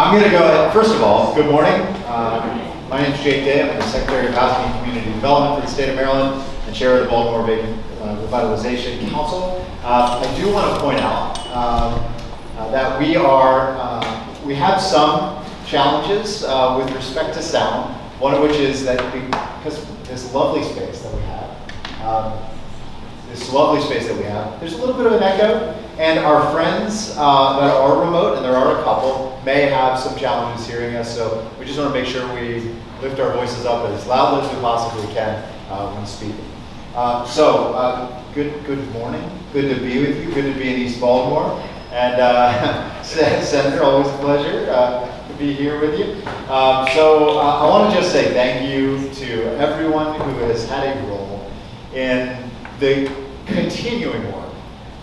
I'm going to go ahead. First of all, good morning. My name is Jake Day. I'm the Secretary of Housing and Community Development for the state of Maryland and Chair of the Baltimore Vacant Revitalization Council. I do want to point out that we have some challenges with respect to sound. One of which is that because this lovely space that we have, there's a little bit of an echo, and our friends that are remote, and there are a couple, may have some challenges hearing us, so we just want to make sure we lift our voices up as loudly as we possibly can when speaking. Good morning, good to be with you, good to be in East Baltimore, and Senator, always a pleasure to be here with you. I want to just say thank you to everyone who has had a role in the continuing work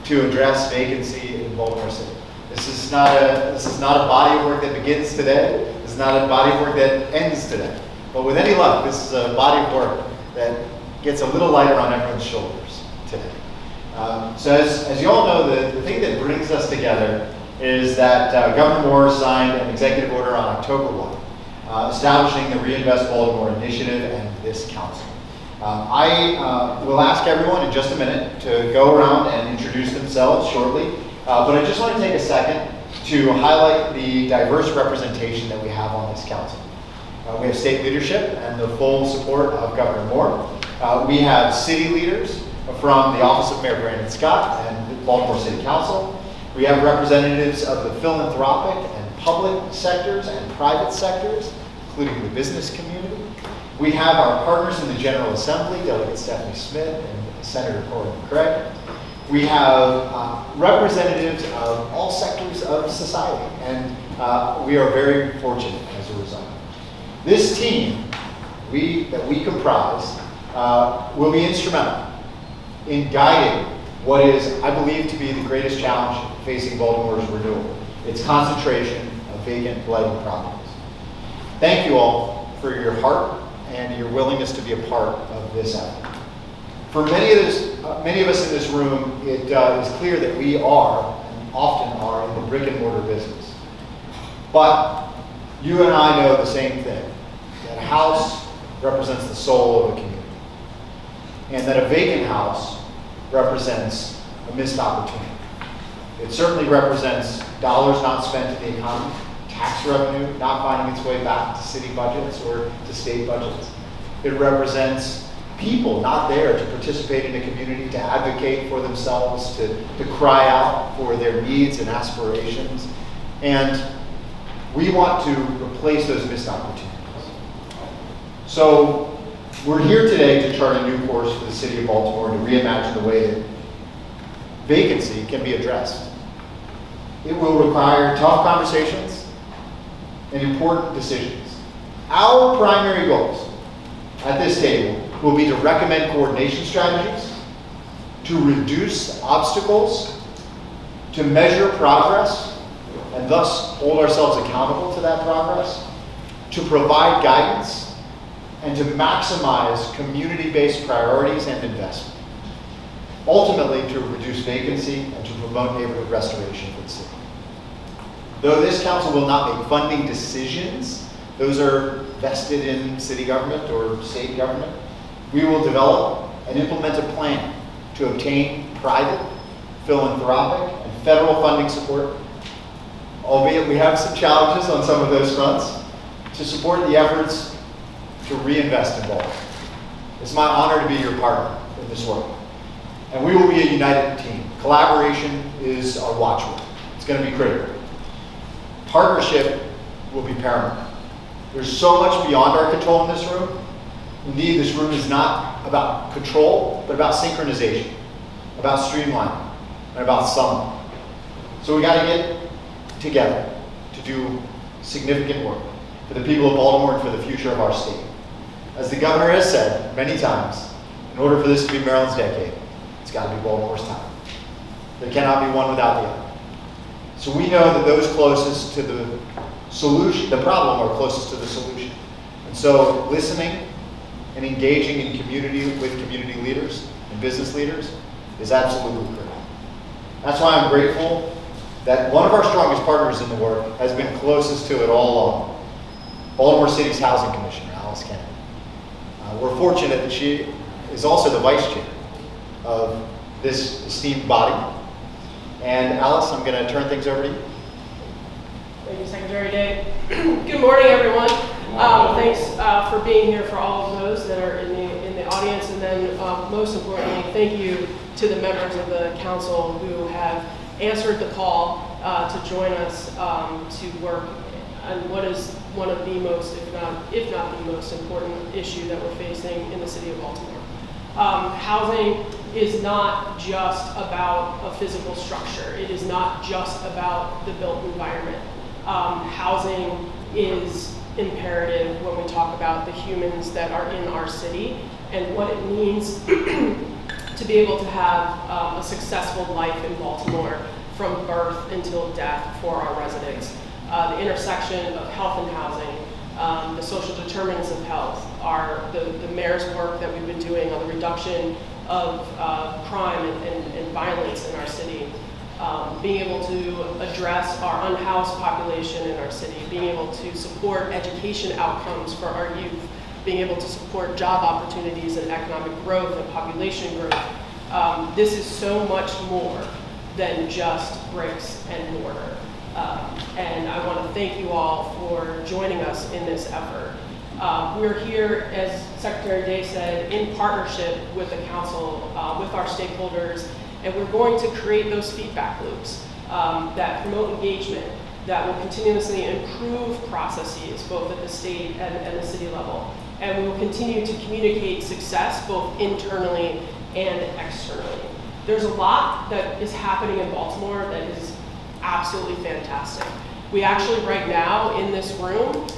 to address vacancy in Baltimore City. This is not a body of work that begins today. This is not a body of work that ends today. But with any luck, this is a body of work that gets a little lighter on everyone's shoulders today. As you all know, the thing that brings us together is that Governor Moore signed an executive order on October 1, establishing the Reinvest Baltimore initiative and this council. I will ask everyone in just a minute to go around and introduce themselves shortly, but I just want to take a second to highlight the diverse representation that we have on this council. We have state leadership and the full support of Governor Moore. We have city leaders from the Office of Mayor Brandon Scott and the Baltimore City Council. We have representatives of the philanthropic and public sectors and private sectors, including the business community. We have our partners in the General Assembly, Delegate Stephanie Smith and Senator Corbin Craig. We have representatives of all sectors of society, and we are very fortunate as a result. This team that we comprise will be instrumental in guiding what is, I believe, to be the greatest challenge facing Baltimore's renewal, its concentration of vacant blighted properties. Thank you all for your heart and your willingness to be a part of this effort. For many of us in this room, it is clear that we are, and often are, in the brick and mortar business. But you and I know the same thing, that a house represents the soul of a community, and that a vacant house represents a missed opportunity. It certainly represents dollars not spent in the economy, tax revenue not finding its way back to city budgets or to state budgets. It represents people not there to participate in a community, to advocate for themselves, to cry out for their needs and aspirations. And we want to replace those missed opportunities. So we're here today to chart a new course for the city of Baltimore and to reimagine the way that vacancy can be addressed. It will require tough conversations and important decisions. Our primary goals at this table will be to recommend coordination strategies, to reduce obstacles, to measure progress, and thus hold ourselves accountable to that progress, to provide guidance, and to maximize community-based priorities and investment. Ultimately, to reduce vacancy and to promote neighborhood restoration for the city. Though this council will not make funding decisions, those are vested in city government or state government, we will develop and implement a plan to obtain private, philanthropic, and federal funding support, albeit we have some challenges on some of those fronts, to support the efforts to reinvest in Baltimore. It's my honor to be your partner in this work. And we will be a united team. Collaboration is our watchword. It's going to be critical. Partnership will be paramount. There's so much beyond our control in this room. Indeed, this room is not about control, but about synchronization, about streamlining, and about summing. So we got to get together to do significant work for the people of Baltimore and for the future of our state. As the governor has said many times, in order for this to be Maryland's decade, it's got to be Baltimore's time. There cannot be one without the other. So we know that those closest to the solution, the problem, are closest to the solution. And so listening and engaging in community with community leaders and business leaders is absolutely critical. That's why I'm grateful that one of our strongest partners in the work has been closest to it all along, Baltimore City's Housing Commissioner, Alice Kennedy. We're fortunate that she is also the vice chair of this esteemed body. And Alice, I'm going to turn things over to you. Thank you, Secretary Day. Good morning, everyone. Thanks for being here for all of those that are in the audience, and then most importantly, thank you to the members of the council who have answered the call to join us to work on what is one of the most, if not the most important issue that we're facing in the city of Baltimore. Housing is not just about a physical structure. It is not just about the built environment. Housing is imperative when we talk about the humans that are in our city and what it means to be able to have a successful life in Baltimore from birth until death for our residents. The intersection of health and housing, the social determinants of health, are the mayor's work that we've been doing on the reduction of crime and violence in our city. Being able to address our unhoused population in our city, being able to support education outcomes for our youth, being able to support job opportunities and economic growth and population growth. This is so much more than just bricks and mortar. And I want to thank you all for joining us in this effort. We're here, as Secretary Day said, in partnership with the council, with our stakeholders, and we're going to create those feedback loops that promote engagement, that will continuously improve processes, both at the state and the city level. And we will continue to communicate success, both internally and externally. There's a lot that is happening in Baltimore that is absolutely fantastic. We actually, right now, in this room,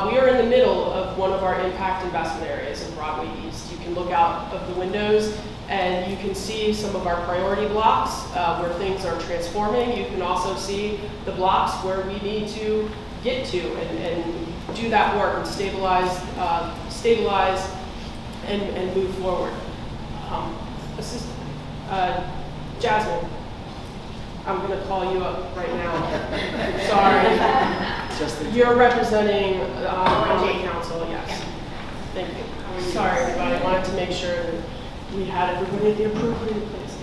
we are in the middle of one of our impact investment areas in Broadway East. You can look out of the windows and you can see some of our priority blocks where things are transforming. You can also see the blocks where we need to get to and do that work and stabilize and move forward. Jasmine, I'm going to call you up right now. Sorry. You're representing county council, yes. Thank you. Sorry, everybody. I wanted to make sure that we had everybody at the appropriate place.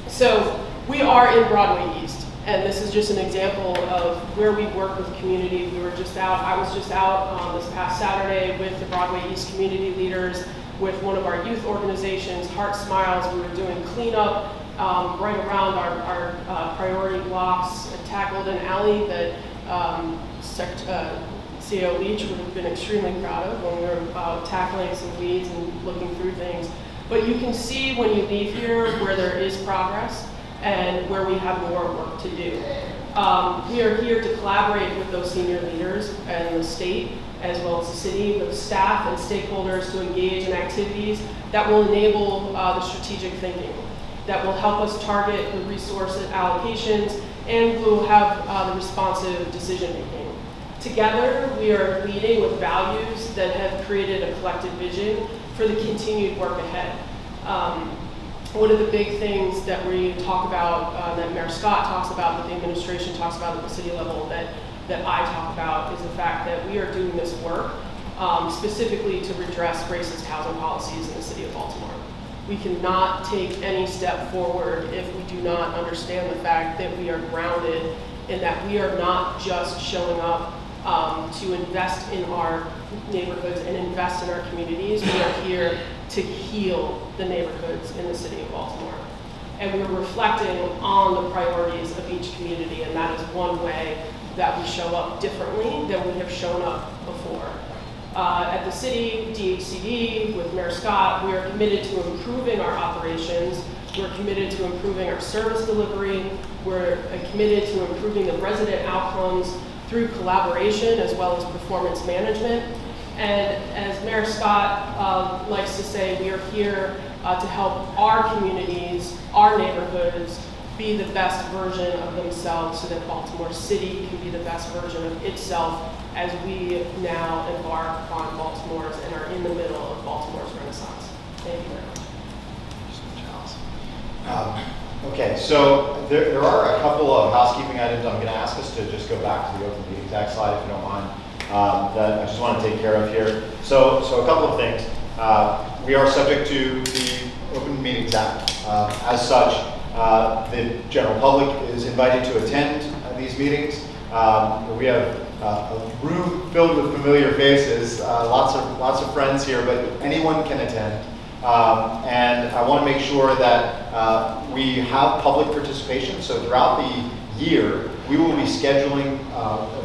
So we are in Broadway East, and this is just an example of where we work with community. I was just out this past Saturday with the Broadway East community leaders, with one of our youth organizations, Heart Smiles. We were doing cleanup right around our priority blocks, and tackled an alley that CEO Leach would have been extremely proud of when we were tackling some weeds and looking through things. But you can see when you leave here where there is progress and where we have more work to do. We are here to collaborate with those senior leaders and the state, as well as the city, with staff and stakeholders to engage in activities that will enable the strategic thinking, that will help us target the resource allocations, and will have the responsive decision making. Together, we are leading with values that have created a collective vision for the continued work ahead. One of the big things that we talk about, that Mayor Scott talks about, that the administration talks about at the city level, that I talk about, is the fact that we are doing this work specifically to redress racist housing policies in the city of Baltimore. We cannot take any step forward if we do not understand the fact that we are grounded in that we are not just showing up to invest in our neighborhoods and invest in our communities. We are here to heal the neighborhoods in the city of Baltimore. And we're reflecting on the priorities of each community, and that is one way that we show up differently than we have shown up before. At the city, DHCD, with Mayor Scott, we are committed to improving our operations. We're committed to improving our service delivery. We're committed to improving the resident outcomes through collaboration as well as performance management. And as Mayor Scott likes to say, we are here to help our communities, our neighborhoods, be the best version of themselves so that Baltimore City can be the best version of itself as we now embark on Baltimore's and are in the middle of Baltimore's renaissance. Thank you very much. Okay, so there are a couple of housekeeping items I'm going to ask us to just go back to the Open Meetings Act slide, if you don't mind, that I just want to take care of here. So a couple of things. We are subject to the Open Meetings Act. As such, the general public is invited to attend these meetings. We have a room filled with familiar faces, lots of friends here, but anyone can attend. And I want to make sure that we have public participation. So throughout the year, we will be scheduling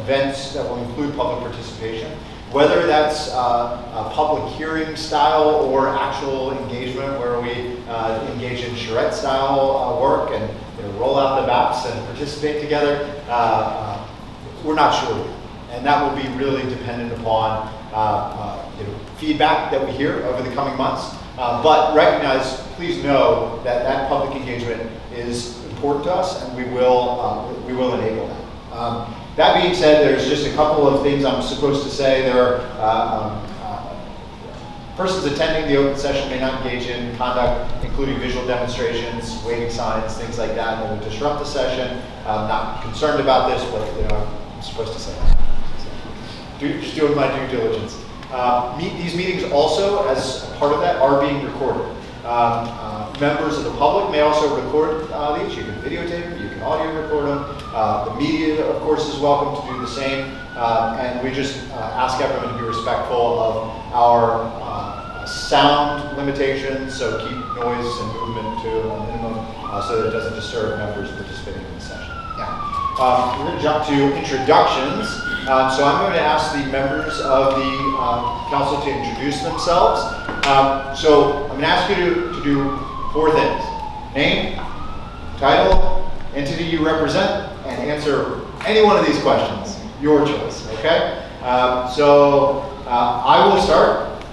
events that will include public participation, whether that's a public hearing style or actual engagement where we engage in charrette style work and roll out the maps and participate together. We're not sure yet. And that will be really dependent upon feedback that we hear over the coming months. But recognize, please know that that public engagement is important to us, and we will enable that. That being said, there's just a couple of things I'm supposed to say. There are persons attending the open session may not engage in conduct, including visual demonstrations, waving signs, things like that will disrupt the session. I'm not concerned about this, but I'm supposed to say that. Just doing my due diligence. These meetings also, as part of that, are being recorded. Members of the public may also record these. You can videotape them, you can audio record them. The media, of course, is welcome to do the same. And we just ask everyone to be respectful of our sound limitations, so keep noise and movement to a minimum so that it doesn't disturb members participating in the session. Now, we're going to jump to introductions. So I'm going to ask the members of the council to introduce themselves. So I'm going to ask you to do 4 things: name, title, entity you represent, and answer any one of these questions. Your choice, okay? So I will start.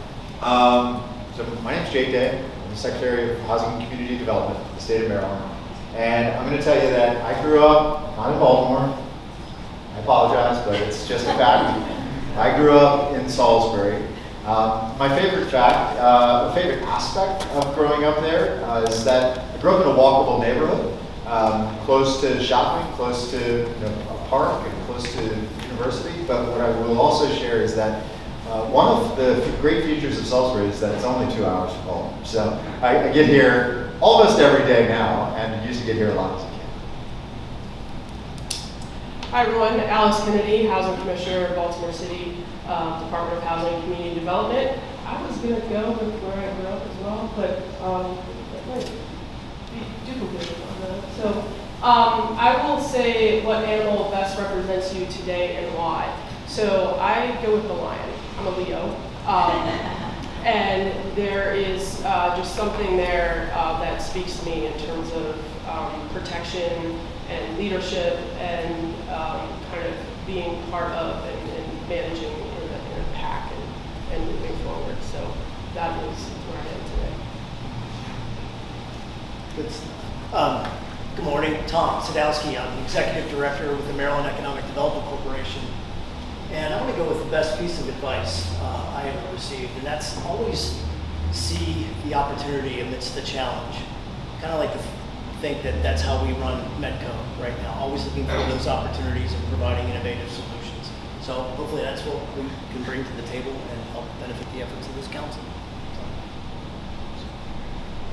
So my name is Jake Day. I'm the Secretary of Housing and Community Development in the state of Maryland. And I'm going to tell you that I grew up not in Baltimore. I apologize, but it's just a fact. I grew up in Salisbury. My favorite favorite aspect of growing up there is that I grew up in a walkable neighborhood, close to shopping, close to a park, and close to university. But what I will also share is that one of the great features of Salisbury is that it's only 2 hours from Baltimore. So I get here almost every day now, and used to get here a lot as a kid. Hi everyone, Alice Kennedy, Housing Commissioner of Baltimore City, Department of Housing and Community Development. I was going to go with where I grew up as well, but it might be duplicated on that. So I will say what animal best represents you today and why. So I go with the lion. I'm a Leo. And there is just something there that speaks to me in terms of protection and leadership and kind of being part of and managing in a pack and moving forward. So that is where I am today. Good stuff. Good morning, Tom Sadowski. I'm the Executive Director with the Maryland Economic Development Corporation. And I want to go with the best piece of advice I have ever received, and that's always see the opportunity amidst the challenge. Kind of like to think that that's how we run Medco right now, always looking for those opportunities and providing innovative solutions. So hopefully that's what we can bring to the table and help benefit the efforts of this council.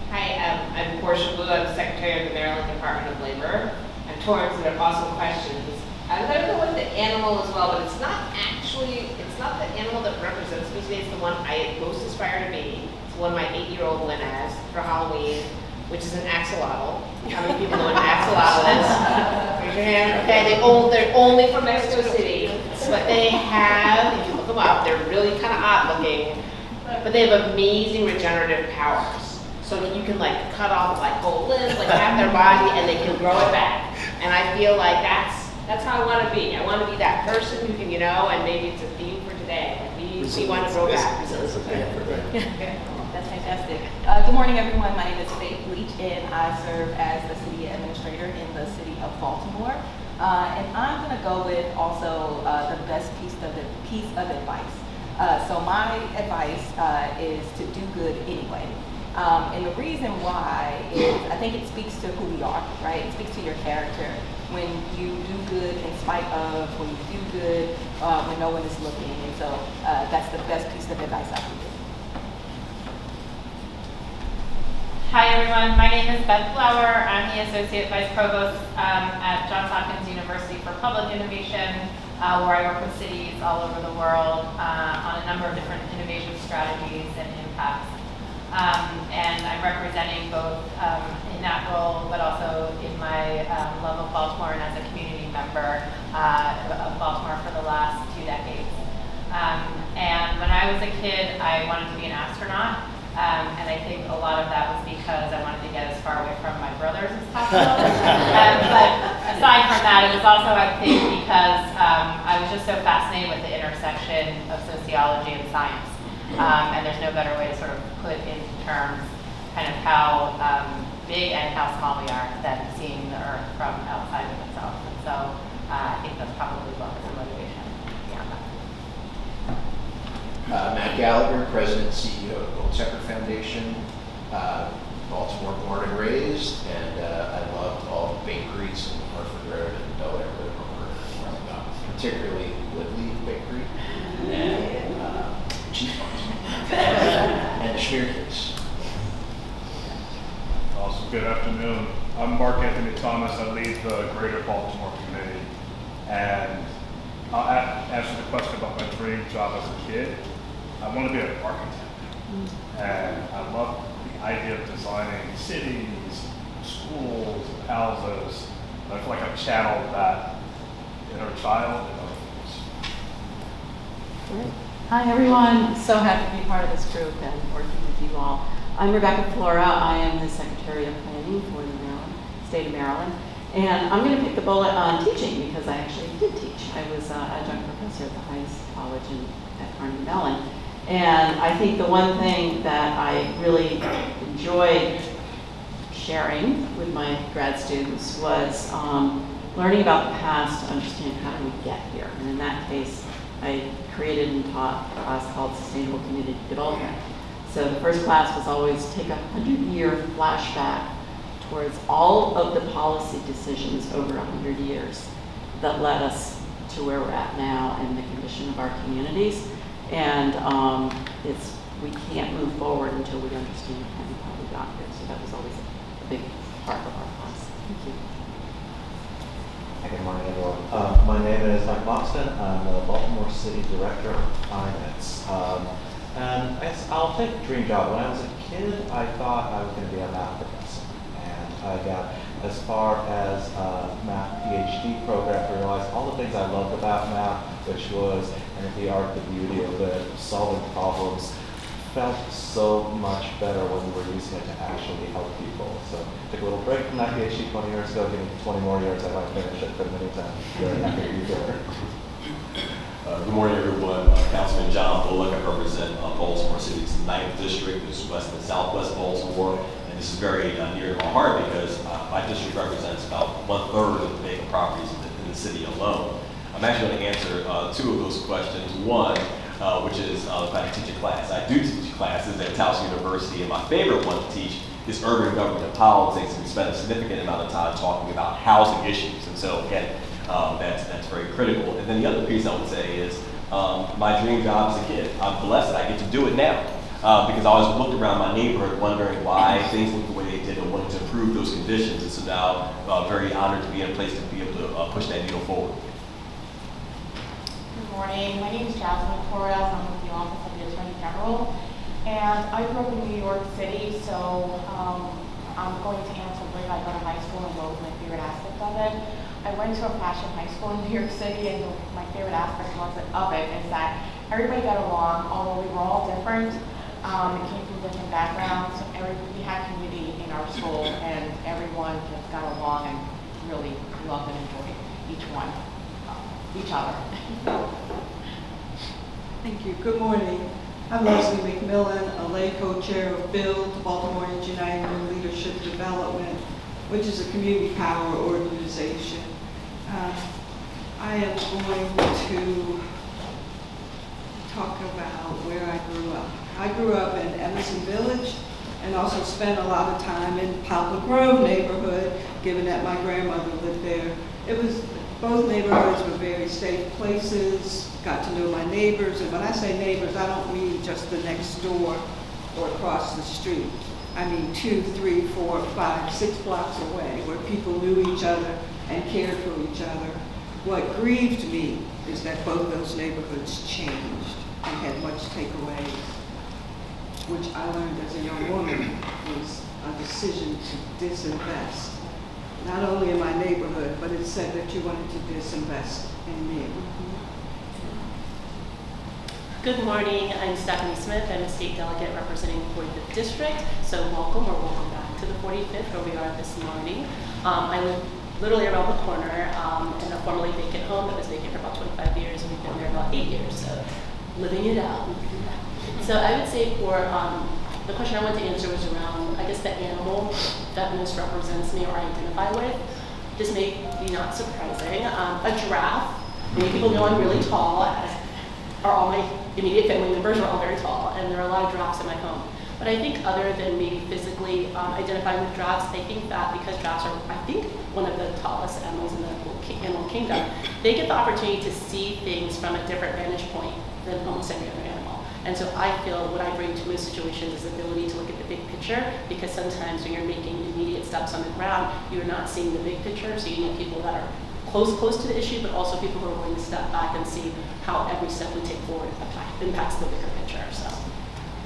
Hi, I'm Portia Blue. I'm Secretary of the Maryland Department of Labor. I'm towards an awesome questions. I'm going to go with the animal as well, but it's not the animal that represents me today. It's the one I most aspire to be. It's the one my 8-year-old went as for Halloween, which is an axolotl. How many people know what an axolotl is? Raise your hand. Okay, they're only from Mexico City, but they have, if you look them up, they're really kind of odd looking, but they have amazing regenerative powers. So that you can like cut off like whole limbs, like half their body, and they can grow it back. And I feel like that's how I want to be. I want to be that person who can, and maybe it's a theme for today. Like we want to grow back. That's fantastic. Good morning, everyone. My name is Faith Leach, and I serve as the city administrator in the city of Baltimore. And I'm going to go with also the best piece of advice. So my advice is to do good anyway. And the reason why is I think it speaks to who we are, right? It speaks to your character. When you do good in spite of, when you do good when no one is looking. And so that's the best piece of advice I can give. Hi everyone, my name is Beth Flower. I'm the Associate Vice Provost at Johns Hopkins University for Public Innovation, where I work with cities all over the world on a number of different innovation strategies and impacts. And I'm representing both in that role, but also in my love of Baltimore and as a community member of Baltimore for the last 2 decades. And when I was a kid, I wanted to be an astronaut. And I think a lot of that was because I wanted to get as far away from my brothers as possible. But aside from that, it was also, I think, because I was just so fascinated with the intersection of sociology and science. And there's no better way to sort of put into terms kind of how big and how small we are than seeing the Earth from outside of itself. And so I think that's probably what was the motivation beyond that. Matt Gallagher, President and CEO of Gold Separate Foundation, Baltimore born and raised, and I loved all the bakeries in Hartford Road and Delaware Road growing up, particularly Woodley Bakery and cheese buns and the Schmear cakes. Awesome. Good afternoon. I'm Mark Anthony Thomas. I lead the Greater Baltimore Committee, and I'll answer the question about my dream job as a kid. I want to be an architect, and I love the idea of designing cities, schools, houses. I feel like I've channeled that inner child in other things. Hi everyone, so happy to be part of this group and working with you all. I'm Rebecca Flora. I am the Secretary of Planning for the state of Maryland. And I'm going to pick the bullet on teaching because I actually did teach. I was adjunct professor at the highest college at Carnegie Mellon. And I think the one thing that I really enjoyed sharing with my grad students was learning about the past to understand how do we get here. And in that case, I created and taught a class called Sustainable Community Development. So the first class was always take a 100-year flashback towards all of the policy decisions over 100 years that led us to where we're at now and the condition of our communities. And we can't move forward until we understand how we got here. So that was always a big part of our class. Thank you. Hi, good morning, everyone. My name is Mike Moxton. I'm the Baltimore City Director of Finance. And I'll take a dream job. When I was a kid, I thought I was going to be a math professor. And I got as far as math PhD program to realize all the things I loved about math, which was the art, the beauty of it, solving problems, felt so much better when we were using it to actually help people. So took a little break from that PhD 20 years ago, give me 20 more years, I might finish it for the meantime. Very happy to be here. Good morning, everyone. Councilman John Bullock. I represent Baltimore City's 9th District. This is West and Southwest Baltimore. And this is very near to my heart because my district represents about 1/3 of the vacant properties in the city alone. I'm actually going to answer 2 of those questions. One, which is if I teach a class. I do teach classes at Towson University, and my favorite one to teach is urban government and politics. And we spend a significant amount of time talking about housing issues. And so, again, that's very critical. And then the other piece I would say is my dream job as a kid. I'm blessed that I get to do it now because I always looked around my neighborhood wondering why things looked the way they did and wanted to improve those conditions. And so now very honored to be in a place to be able to push that needle forward. Good morning. My name is Jasmine Torres. I'm with the Office of the Attorney General. And I grew up in New York City, so I'm going to answer where I go to high school and what was my favorite aspect of it. I went to a fashion high school in New York City, and my favorite aspect of it is that everybody got along, although we were all different and came from different backgrounds. We had community in our school, and everyone just got along and really loved and enjoyed each other. Thank you. Good morning. I'm Leslie McMillan, a lay co-chair of BUILD, Baltimoreans United in Leadership Development, which is a community power organization. I am going to talk about where I grew up. I grew up in Emerson Village, and also spent a lot of time in Poplar Grove neighborhood, given that my grandmother lived there. Both neighborhoods were very safe places, got to know my neighbors, and when I say neighbors, I don't mean just the next door or across the street. I mean 2, 3, 4, 5, 6 blocks away, where people knew each other and cared for each other. What grieved me is that both those neighborhoods changed and had much takeaways, which I learned as a young woman was a decision to disinvest. Not only in my neighborhood, but it said that you wanted to disinvest in me. Good morning, I'm Stephanie Smith. I'm a state delegate representing the 45th District. So welcome back to the 45th, where we are this morning. I live literally around the corner in a formerly vacant home that was vacant for about 25 years, and we've been there about 8 years, so living it out. So I would say for the question I wanted to answer was around, I guess, the animal that most represents me or I identify with. This may be not surprising. A giraffe. Many people know I'm really tall, as are all my immediate family members are all very tall, and there are a lot of giraffes in my home. But I think other than maybe physically identifying with giraffes, I think that because giraffes are, I think, one of the tallest animals in the animal kingdom, they get the opportunity to see things from a different vantage point than almost every other animal. And so I feel what I bring to most situations is the ability to look at the big picture, because sometimes when you're making immediate steps on the ground, you're not seeing the big picture, so you need people that are close to the issue, but also people who are willing to step back and see how every step we take forward impacts the bigger picture. So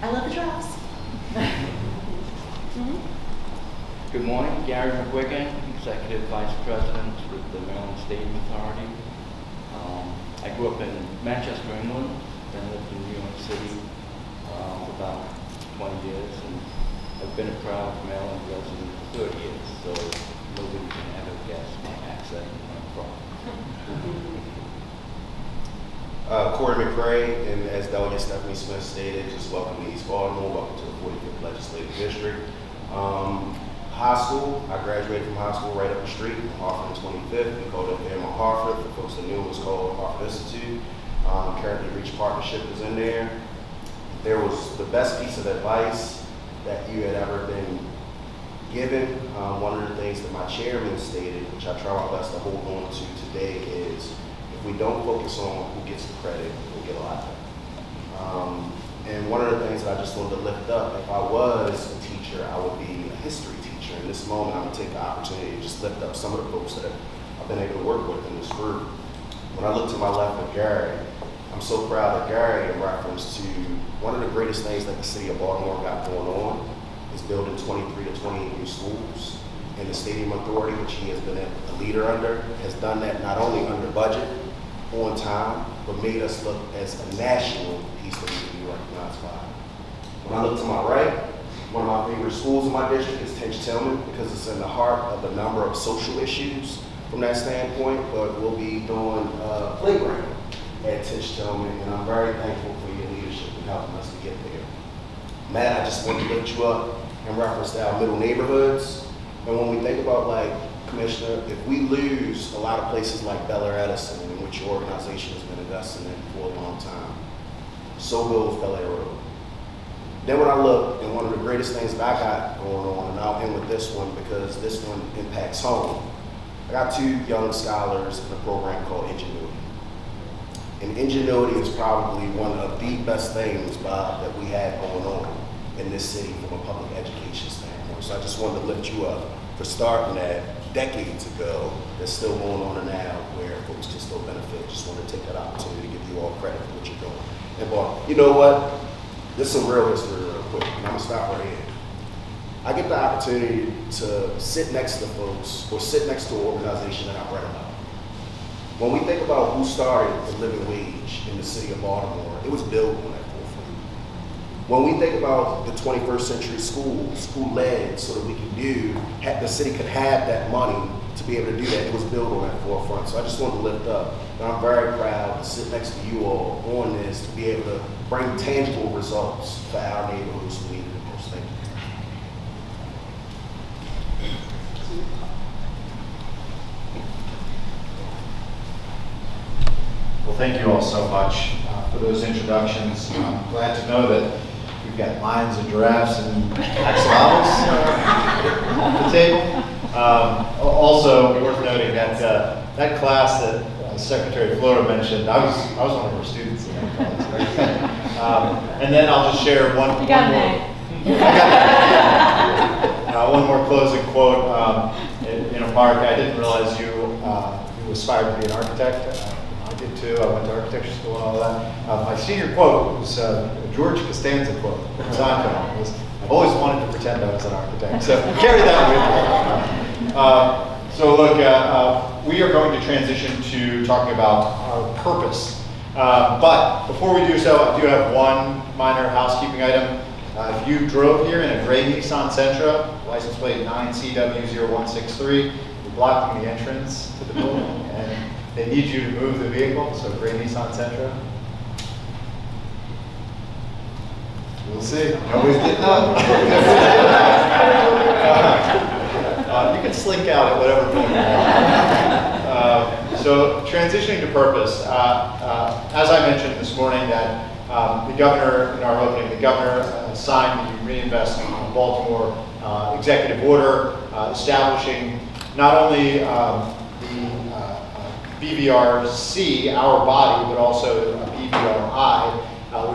I love the giraffes. Good morning, Gary McGuigan, Executive Vice President with the Maryland Stadium Authority. I grew up in Manchester, England, then lived in New York City for about 20 years, and I've been a proud Maryland resident for 30 years, so nobody can ever guess my accent and where I'm from. Corey McRae, and as Delegate Stephanie Smith stated, just welcome to East Baltimore, welcome to the 45th Legislative District. High school, I graduated from high school right up the street, Hartford 25th. We called it there in Hartford. For folks that knew, it was called Hartford Institute. Currently, Reach Partnership is in there. There was the best piece of advice that you had ever been given. One of the things that my chairman stated, which I try my best to hold on to today, is if we don't focus on who gets the credit, we'll get a lot done. And one of the things that I just wanted to lift up, if I was a teacher, I would be a history teacher. In this moment, I'm going to take the opportunity to just lift up some of the folks that I've been able to work with in this group. When I look to my left at Gary, I'm so proud of Gary in reference to one of the greatest things that the city of Baltimore got going on is building 23 to 28 new schools. And the Stadium Authority, which he has been a leader under, has done that not only under budget, on time, but made us look as a national piece that we can be recognized by. When I look to my right, one of my favorite schools in my district is Tench Tillman, because it's in the heart of a number of social issues from that standpoint, but we'll be doing a playground at Tench Tillman, and I'm very thankful for your leadership in helping us to get there. Matt, I just want to lift you up in reference to our middle neighborhoods, and when we think about, like, Commissioner, if we lose a lot of places like Bel Air Edison, in which your organization has been investing in for a long time, so goes Bel Air Road. Then when I look, and one of the greatest things that I got going on, and I'll end with this one because this one impacts home. I got 2 young scholars in a program called Ingenuity. And Ingenuity is probably one of the best things, Bob, that we have going on in this city from a public education standpoint. So I just wanted to lift you up for starting that decades ago, that's still going on now, where folks can still benefit. Just want to take that opportunity to give you all credit for what you're doing. And Bob, you know what? This is some real history real quick, and I'm gonna stop right here. I get the opportunity to sit next to folks, or sit next to an organization that I've read about. When we think about who started the living wage in the city of Baltimore, it was built on that forefront. When we think about the 21st century schools, who led so that we could the city could have that money to be able to do that, it was built on that forefront. So I just wanted to lift up, and I'm very proud to sit next to you all on this, to be able to bring tangible results for our neighborhoods who need it the most. Thank you. Well, thank you all so much for those introductions. I'm glad to know that we we've got lions and giraffes and axolotls at the table. Also worth noting that that class that Secretary Flora mentioned, I was one of her students in that class. And then I'll just share one. You got an one more closing quote. Mark, I didn't realize you aspired to be an architect. I did too. I went to architecture school and all that. My senior quote was a George Costanza quote from Seinfeld. I've always wanted to pretend I was an architect, so carry that with me. So look, we are going to transition to talking about our purpose. But before we do so, I do have one minor housekeeping item. If you drove here in a gray Nissan Sentra, license plate 9CW0163, you're blocking the entrance to the building, and they need you to move the vehicle, so gray Nissan Sentra. We'll see. Nobody's getting up. You can slink out at whatever point you want. So transitioning to purpose, as I mentioned this morning, that the governor, in our opening, the governor signed the Reinvestment Baltimore executive order establishing not only the BVRC, our body, but also BVRI,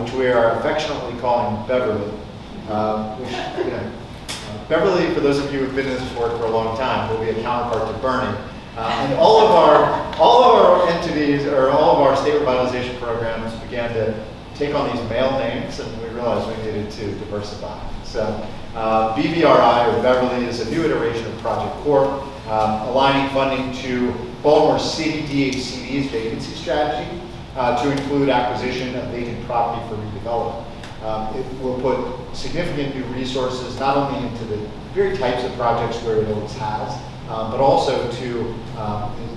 which we are affectionately calling Beverly. Beverly, for those of you who've been in this work for a long time, will be a counterpart to Bernie. And all of our entities, or all of our state revitalization programs began to take on these male names, and we realized we needed to diversify. So BVRI, or Beverly, is a new iteration of Project Corp, aligning funding to Baltimore City DHCD's vacancy strategy to include acquisition of vacant property for redevelopment. It will put significant new resources not only into the very types of projects where it always has, but also to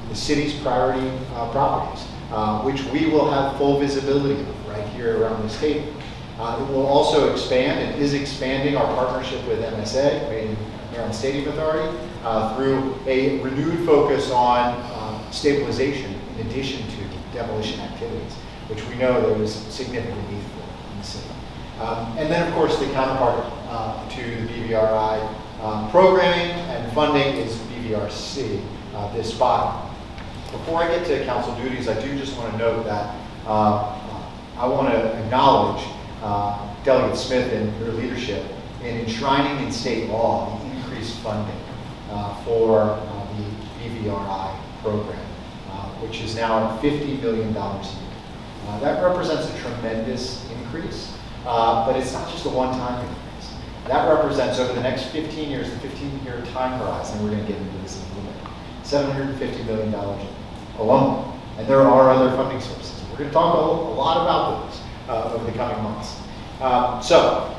the city's priority properties, which we will have full visibility of right here around this table. It will also expand and is expanding our partnership with MSA, Maryland Stadium Authority, through a renewed focus on stabilization in addition to demolition activities, which we know there is significant need for in the city. And then, of course, the counterpart to the BVRI programming and funding is BVRC, this body. Before I get to council duties, I do just want to note that I want to acknowledge Delegate Smith and her leadership in enshrining in state law the increased funding for the BVRI program, which is now at $50 million a year. That represents a tremendous increase, but it's not just a one-time increase. That represents over the next 15 years, the 15-year time horizon, we're going to get into this in a little bit, $750 million alone. And there are other funding sources. We're going to talk a lot about those over the coming months. So,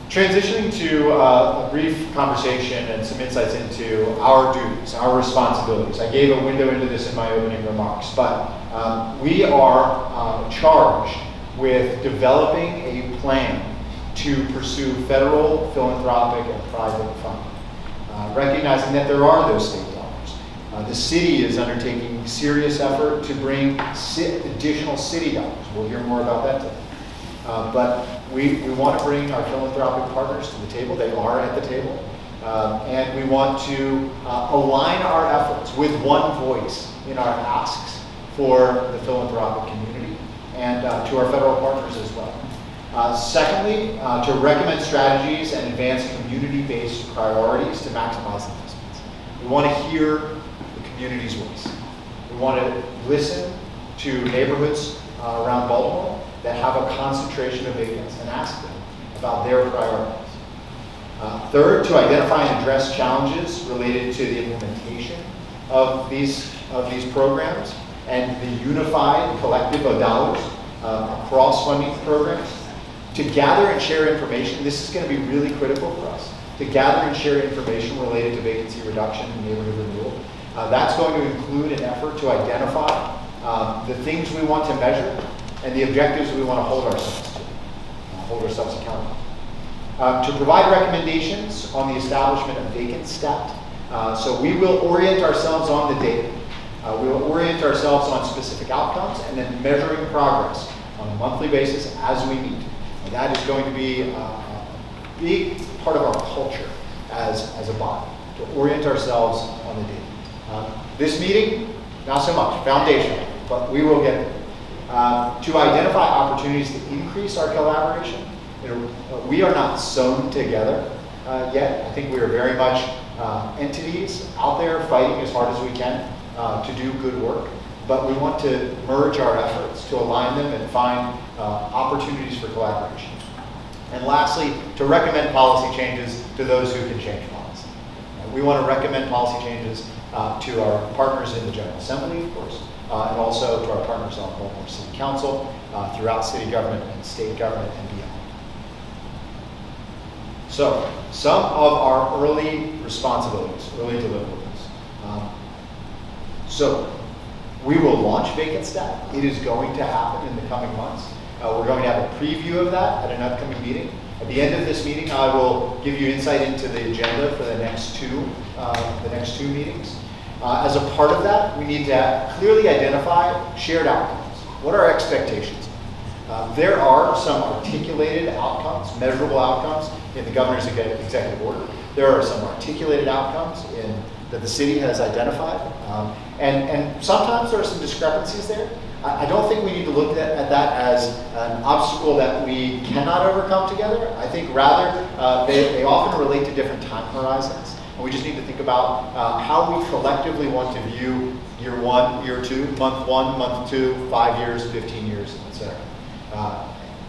transitioning to a brief conversation and some insights into our duties, our responsibilities. I gave a window into this in my opening remarks, but we are charged with developing a plan to pursue federal, philanthropic, and private funding, recognizing that there are those state dollars. The city is undertaking serious effort to bring additional city dollars. We'll hear more about that today. But we want to bring our philanthropic partners to the table. They are at the table. And we want to align our efforts with one voice in our asks for the philanthropic community and to our federal partners as well. Secondly, to recommend strategies and advance community-based priorities to maximize investments. We want to hear the community's voice. We want to listen to neighborhoods around Baltimore that have a concentration of vacants and ask them about their priorities. Third, to identify and address challenges related to the implementation of these programs and the unified collective of dollars across funding programs. To gather and share information, this is going to be really critical for us, to gather and share information related to vacancy reduction and neighborhood renewal. That's going to include an effort to identify the things we want to measure and the objectives we want to hold ourselves to, hold ourselves accountable. To provide recommendations on the establishment of vacant stat. So we will orient ourselves on the data. We will orient ourselves on specific outcomes and then measuring progress on a monthly basis as we meet And that is going to be a big part of our culture as a body, to orient ourselves on the data. This meeting, not so much, foundational, but we will get there. To identify opportunities to increase our collaboration. We are not sewn together yet. I think we are very much entities out there fighting as hard as we can to do good work. But we want to merge our efforts to align them and find opportunities for collaboration. And lastly, to recommend policy changes to those who can change policy. We want to recommend policy changes to our partners in the General Assembly, of course, and also to our partners on Baltimore City Council, throughout city government and state government and beyond. So, some of our early responsibilities, early deliverables. So, we will launch Vacant Stat. It is going to happen in the coming months. We're going to have a preview of that at an upcoming meeting. At the end of this meeting, I will give you insight into the agenda for the next two meetings. As a part of that, we need to clearly identify shared outcomes. What are our expectations? There are some articulated outcomes, measurable outcomes in the governor's executive order. There are some articulated outcomes that the city has identified. And sometimes there are some discrepancies there. I don't think we need to look at that as an obstacle that we cannot overcome together. I think rather they often relate to different time horizons. And we just need to think about how we collectively want to view year 1, year 2, month 1, month 2, 5 years, 15 years, etc.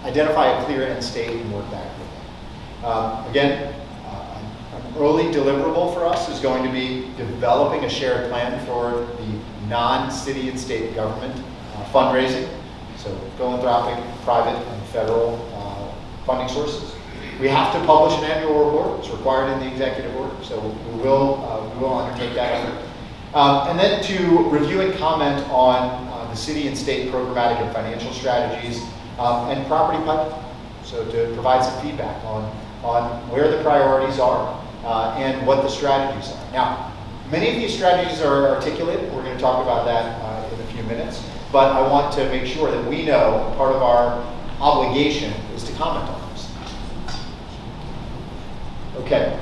Identify a clear end state and work back with it. Again, an early deliverable for us is going to be developing a shared plan for the non-city and state government fundraising, so philanthropic, private, and federal funding sources. We have to publish an annual report. It's required in the executive order, so we will undertake that effort. And then to review and comment on the city and state programmatic and financial strategies and property pipeline. So to provide some feedback on where the priorities are and what the strategies are. Now, many of these strategies are articulated. We're going to talk about that in a few minutes. But I want to make sure that we know part of our obligation is to comment on those things. Okay.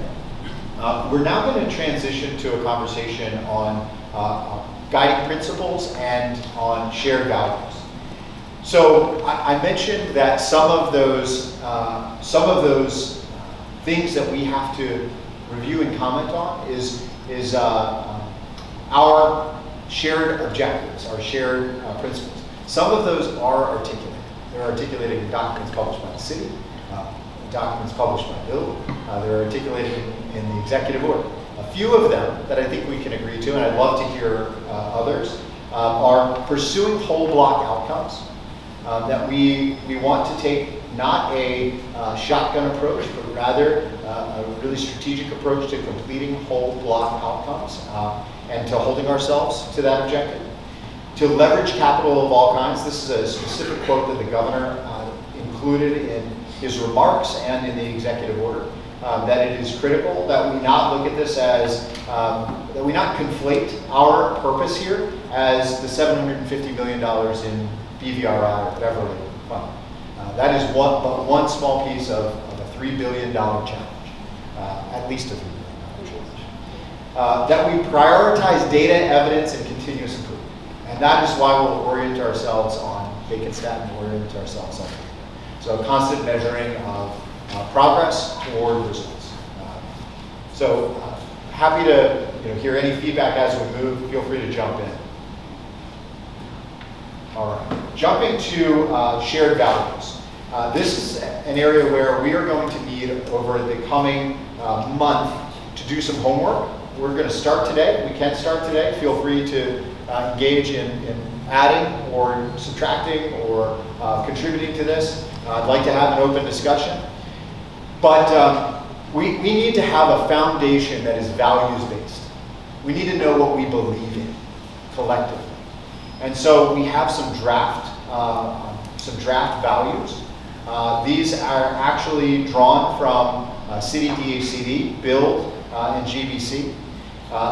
We're now going to transition to a conversation on guiding principles and on shared values. So I mentioned that some of those things that we have to review and comment on is our shared objectives, our shared principles. Some of those are articulated. They're articulated in documents published by the city, documents published by Bill. They're articulated in the executive order. A few of them that I think we can agree to, and I'd love to hear others, are pursuing whole block outcomes. That we want to take not a shotgun approach, but rather a really strategic approach to completing whole block outcomes and to holding ourselves to that objective. To leverage capital of all kinds. This is a specific quote that the governor included in his remarks and in the executive order. That it is critical that we not look at this as, that we not conflate our purpose here as the $750 million in BVRI or whatever fund. That is but one small piece of a $3 billion challenge, at least a $3 billion challenge. That we prioritize data, evidence, and continuous improvement. And that is why we'll orient ourselves on Vacant Stat and orient ourselves on data. So constant measuring of progress toward results. Happy to hear any feedback as we move. Feel free to jump in. All right, jumping to shared values. This is an area where we are going to need over the coming month to do some homework. We're going to start today. We can start today. Feel free to engage in adding or subtracting or contributing to this. I'd like to have an open discussion. But we need to have a foundation that is values-based. We need to know what we believe in collectively. And so we have some draft values. These are actually drawn from City DHCD, Build, and GBC,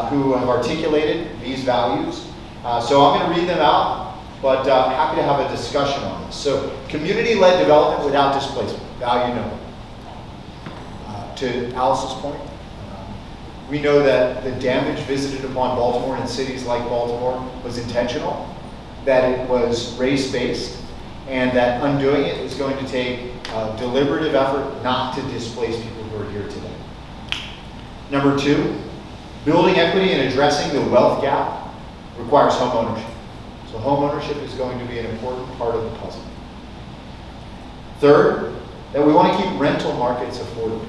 who have articulated these values. So I'm going to read them out. but happy to have a discussion on this. So community-led development without displacement, value number. To Alice's point, we know that the damage visited upon Baltimore and cities like Baltimore was intentional, that it was race-based, and that undoing it is going to take a deliberative effort not to displace people who are here today. Number two, building equity and addressing the wealth gap requires home ownership. So home ownership is going to be an important part of the puzzle. Third, that we want to keep rental markets affordable.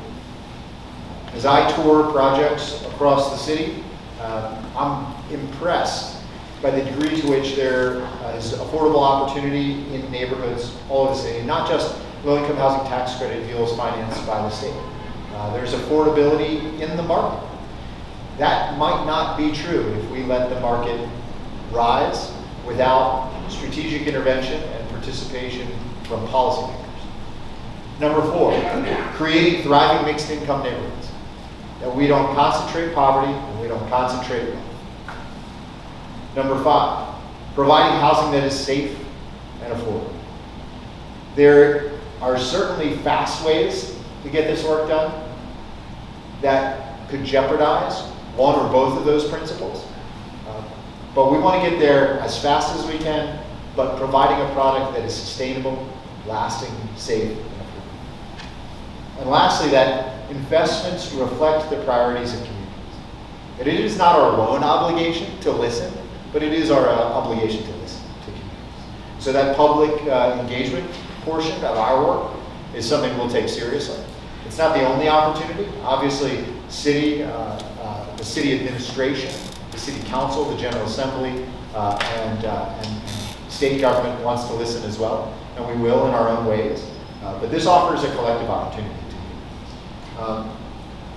As I tour projects across the city, I'm impressed by the degree to which there is affordable opportunity in neighborhoods all over the city, not just low-income housing tax credit deals financed by the state. There's affordability in the market. That might not be true if we let the market rise without strategic intervention and participation from policymakers. Number four, creating thriving mixed-income neighborhoods. That we don't concentrate poverty and we don't concentrate wealth. Number five, providing housing that is safe and affordable. There are certainly fast ways to get this work done that could jeopardize one or both of those principles. But we want to get there as fast as we can, but providing a product that is sustainable, lasting, safe, and affordable. And lastly, that investments reflect the priorities of communities. That it is not our lone obligation to listen, but it is our obligation to listen to communities. So that public engagement portion of our work is something we'll take seriously. It's not the only opportunity. Obviously, the city administration, the city council, the General Assembly, and state government wants to listen as well, and we will in our own ways. But this offers a collective opportunity.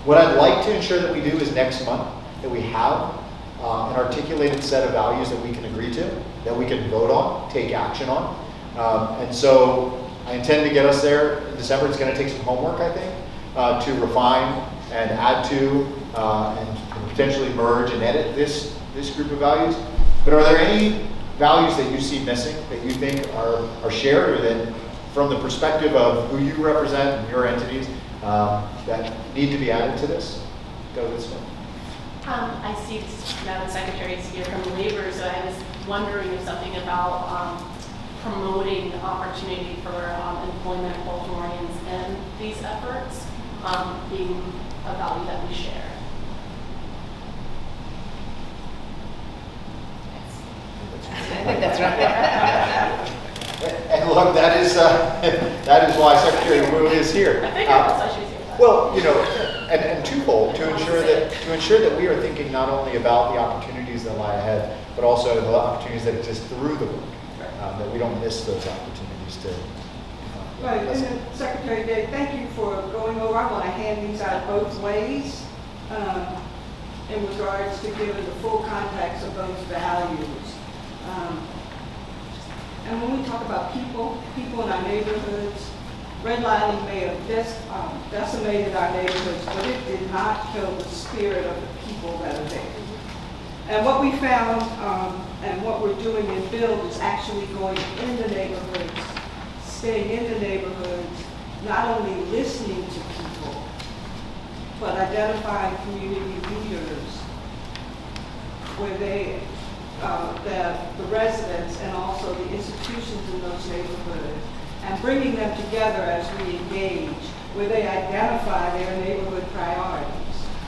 What I'd like to ensure that we do is next month that we have an articulated set of values that we can agree to, that we can vote on, take action on. And so I intend to get us there in December. It's going to take some homework, I think, to refine and add to and potentially merge and edit this group of values. But are there any values that you see missing that you think are shared, or that from the perspective of who you represent and your entities that need to be added to this? Go this way. I see Madam Secretary is here from Labor, so I was wondering if something about promoting opportunity for employment of Baltimoreans in these efforts being a value that we share. I think that's right. And look, that is why Secretary Wu is here. I think that's why she's here. Well, and twofold, to ensure that we are thinking not only about the opportunities that lie ahead, but also the opportunities that exist through the work, that we don't miss those opportunities to. Right, and then Secretary Day, thank you for going over. I want to hand these out both ways in regards to giving the full context of those values. And when we talk about people in our neighborhoods, redlining may have decimated our neighborhoods, but it did not kill the spirit of the people that are there. And what we found and what we're doing in Build is actually going in the neighborhoods, staying in the neighborhoods, not only listening to people, but identifying community leaders where they, the residents and also the institutions in those neighborhoods, and bringing them together as we engage, where they identify their neighborhood priorities.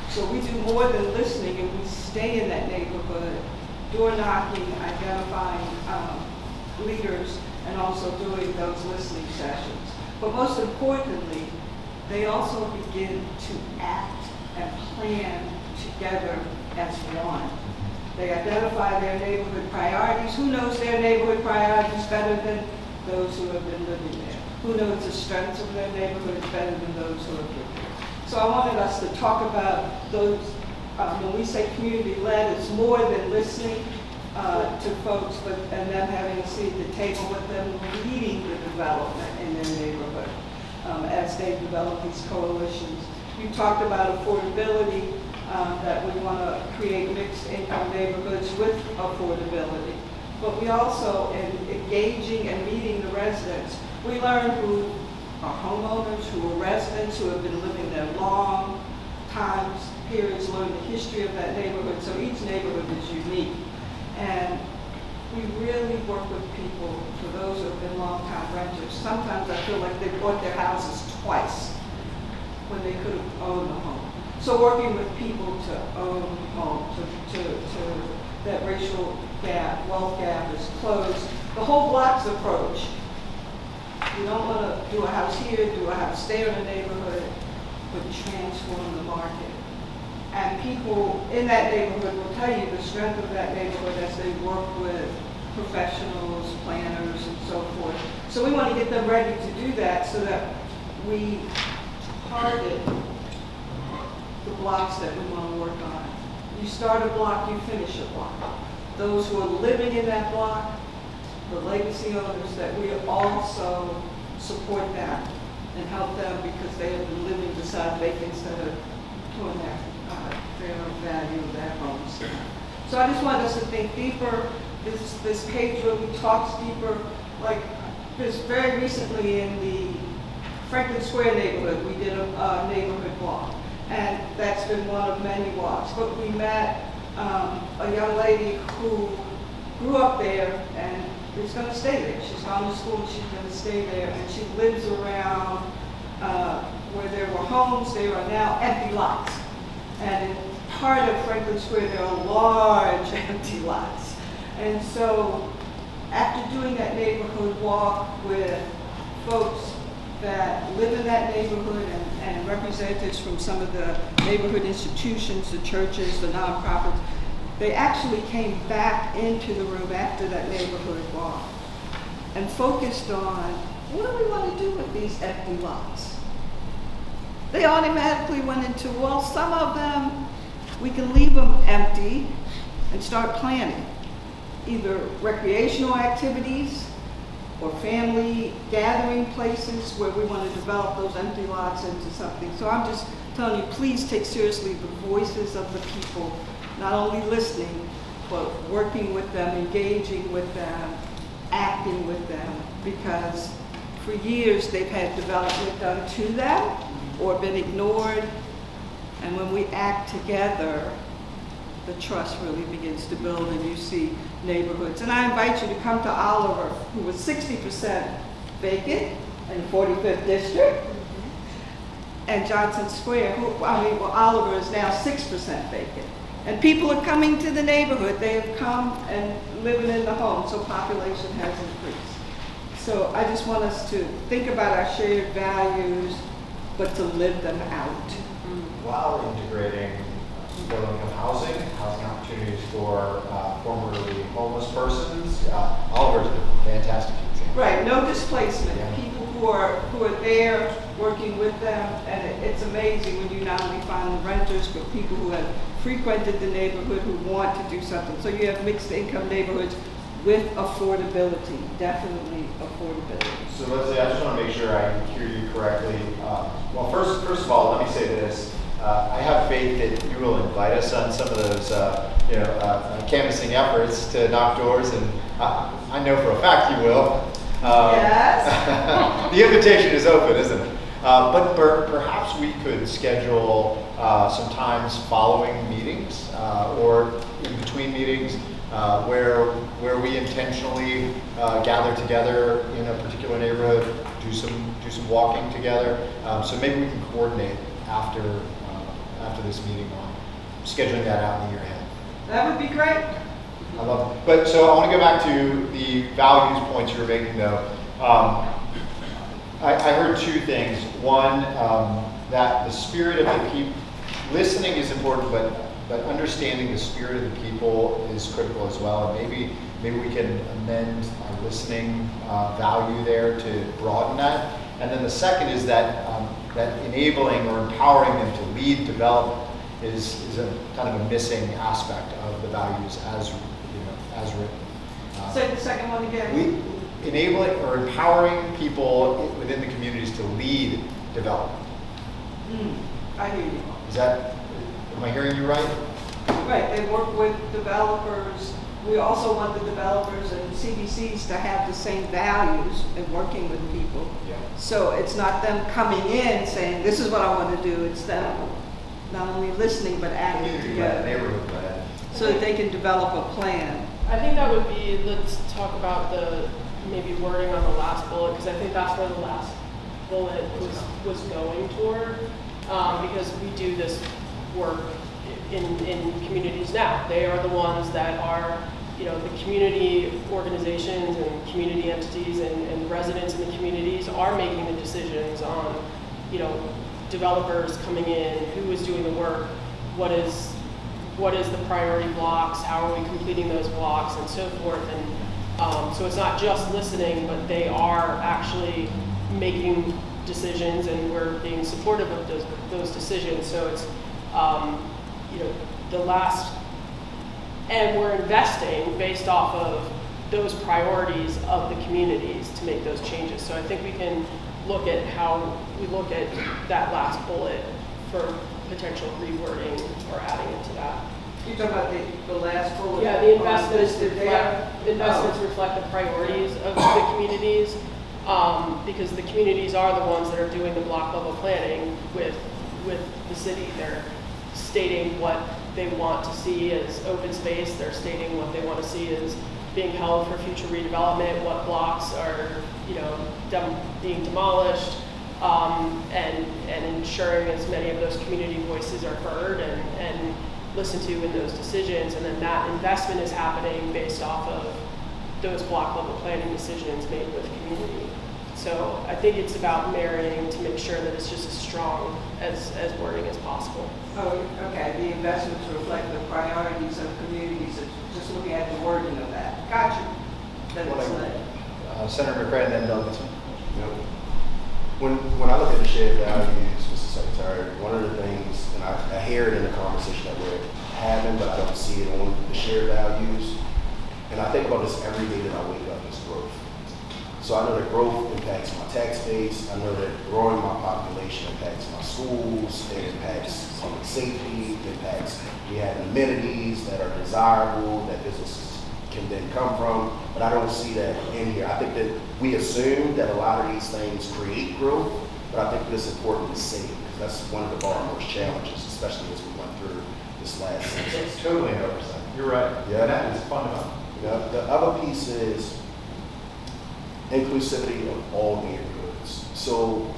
So we do more than listening, and we stay in that neighborhood, door knocking, identifying leaders, and also doing those listening sessions. But most importantly, they also begin to act and plan together as one. They identify their neighborhood priorities. Who knows their neighborhood priorities better than those who have been living there? Who knows the strengths of their neighborhoods better than those who have lived there? So I wanted us to talk about those, when we say community-led, it's more than listening to folks and them having a seat at the table, but them leading the development in their neighborhood as they develop these coalitions. You talked about affordability, that we want to create mixed income neighborhoods with affordability. but we also, in engaging and meeting the residents, we learn who are homeowners, who are residents, who have been living there long times, periods, learn the history of that neighborhood. So each neighborhood is unique. And we really work with people, for those who have been long-time renters. Sometimes I feel like they bought their houses twice when they could have owned a home. So working with people to own a home, to that racial gap, wealth gap is closed. The whole blocks approach. You don't want to do a house here, do a house there in a neighborhood, but transform the market. And people in that neighborhood will tell you the strength of that neighborhood as they work with professionals, planners, and so forth. So we want to get them ready to do that so that we target the blocks that we want to work on. You start a block, you finish a block. Those who are living in that block, the legacy owners, that we also support them and help them because they have been living beside vacants that are torn their fair value of their homes. So I just want us to think deeper. This page really talks deeper. Like this very recently in the Franklin Square neighborhood, we did a neighborhood walk. And that's been one of many walks. But we met a young lady who grew up there and is going to stay there. She's gone to school, she's going to stay there, and she lives around where there were homes. There are now empty lots. And in part of Franklin Square, there are large empty lots. And so after doing that neighborhood walk with folks that live in that neighborhood and representatives from some of the neighborhood institutions, the churches, the nonprofits, they actually came back into the room after that neighborhood walk and focused on, what do we want to do with these empty lots? They automatically went into, well, some of them, we can leave them empty and start planning, either recreational activities or family gathering places where we want to develop those empty lots into something. So I'm just telling you, please take seriously the voices of the people, not only listening, but working with them, engaging with them, acting with them, because for years they've had development done to them or been ignored. And when we act together, the trust really begins to build and you see neighborhoods. And I invite you to come to Oliver, who was 60% vacant in the 45th district, and Johnson Square, Oliver is now 6% vacant. And people are coming to the neighborhood. They have come and living in the home, so population has increased. So I just want us to think about our shared values, but to live them out. While integrating low-income housing opportunities for formerly homeless persons, Oliver's a fantastic example. Right, no displacement. Yeah. People who are there working with them, and it's amazing when you not only find the renters, but people who have frequented the neighborhood who want to do something. So you have mixed income neighborhoods with affordability, definitely affordability. So Leslie, I just want to make sure I hear you correctly. Well, first of all, let me say this. I have faith that you will invite us on some of those, canvassing efforts to knock doors, and I know for a fact you will. Yes. The invitation is open, isn't it? But perhaps we could schedule some times following meetings or in between meetings where we intentionally gather together in a particular neighborhood, do some walking together. So maybe we can coordinate after this meeting on scheduling that out in your head. That would be great. I love it. But so I want to go back to the values points you were making, though. I heard two things. One, that the spirit of the people, listening is important, but understanding the spirit of the people is critical as well. And maybe we can amend our listening value there to broaden that. And then the second is that that enabling or empowering them to lead development is a kind of a missing aspect of the values as written. Say the second one again. We enabling or empowering people within the communities to lead development. I hear you. Am I hearing you right? Right, they work with developers. We also want the developers and RTCs to have the same values in working with people. Yeah. So it's not them coming in saying, this is what I want to do. It's them not only listening, but acting Community-led, together. neighborhood-led. So that they can develop a plan. I think that would be, let's talk about the maybe wording on the last bullet, because I think that's where the last bullet was going toward, because we do this work in communities now. They are the ones that are, you know, the community organizations and community entities and residents in the communities are making the decisions on, you know, developers coming in, who is doing the work, what is the priority blocks, how are we completing those blocks, and so forth. And so it's not just listening, but they are actually making decisions, and we're being supportive of those decisions. So it's, you know, the last, and we're investing based off of those priorities of the communities to make those changes. So I think we can look at how we look at that last bullet for potential rewording or adding into that. You're talking about the last bullet? Yeah, the investments listed there? reflect the priorities of the communities, because the communities are the ones that are doing the block level planning with the city. They're stating what they want to see as open space. They're stating what they want to see as being held for future redevelopment, what blocks are, you know, being demolished, and ensuring as many of those community voices are heard and listened to in those decisions. And then that investment is happening based off of those block level planning decisions made with community. So I think it's about marrying to make sure that it's just as strong as wording as possible. Oh, okay, the investments reflect the priorities of communities, just looking at the wording of that. Gotcha. That it's like, Senator McCray and then Douglas. When I look at the shared values, Mr. Secretary, one of the things, and I hear it in the conversation that we're having, but I don't see it on the shared values. And I think about this every day that I wake up, is growth. So I know that growth impacts my tax base. I know that growing my population impacts my schools. It impacts public safety. It impacts we have amenities that are desirable that businesses can then come from. But I don't see that in here. I think that we assume that a lot of these things create growth, but I think it's important to say it, because that's one of the Baltimore's challenges, especially as we went through this last season. It's totally an oversight. You're right. Yeah. That is fundamental. The other piece is inclusivity of all neighborhoods. So,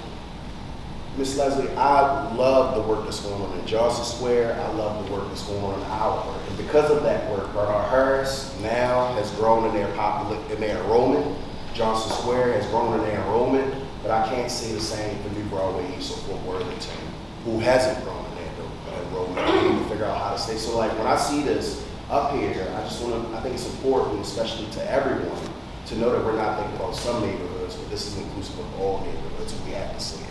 Ms. Leslie, I love the work that's going on in Johnson Square. I love the work that's going on in our work. And because of that work, Bernard Harris now has grown in their enrollment. Johnson Square has grown in their enrollment, but I can't say the same for New Broadway East or Fort Worthington, who hasn't grown in their enrollment. We need to figure out how to stay. So, like, when I see this up here, I think it's important, especially to everyone, to know that we're not thinking about some neighborhoods, but this is inclusive of all neighborhoods, and we have to see it.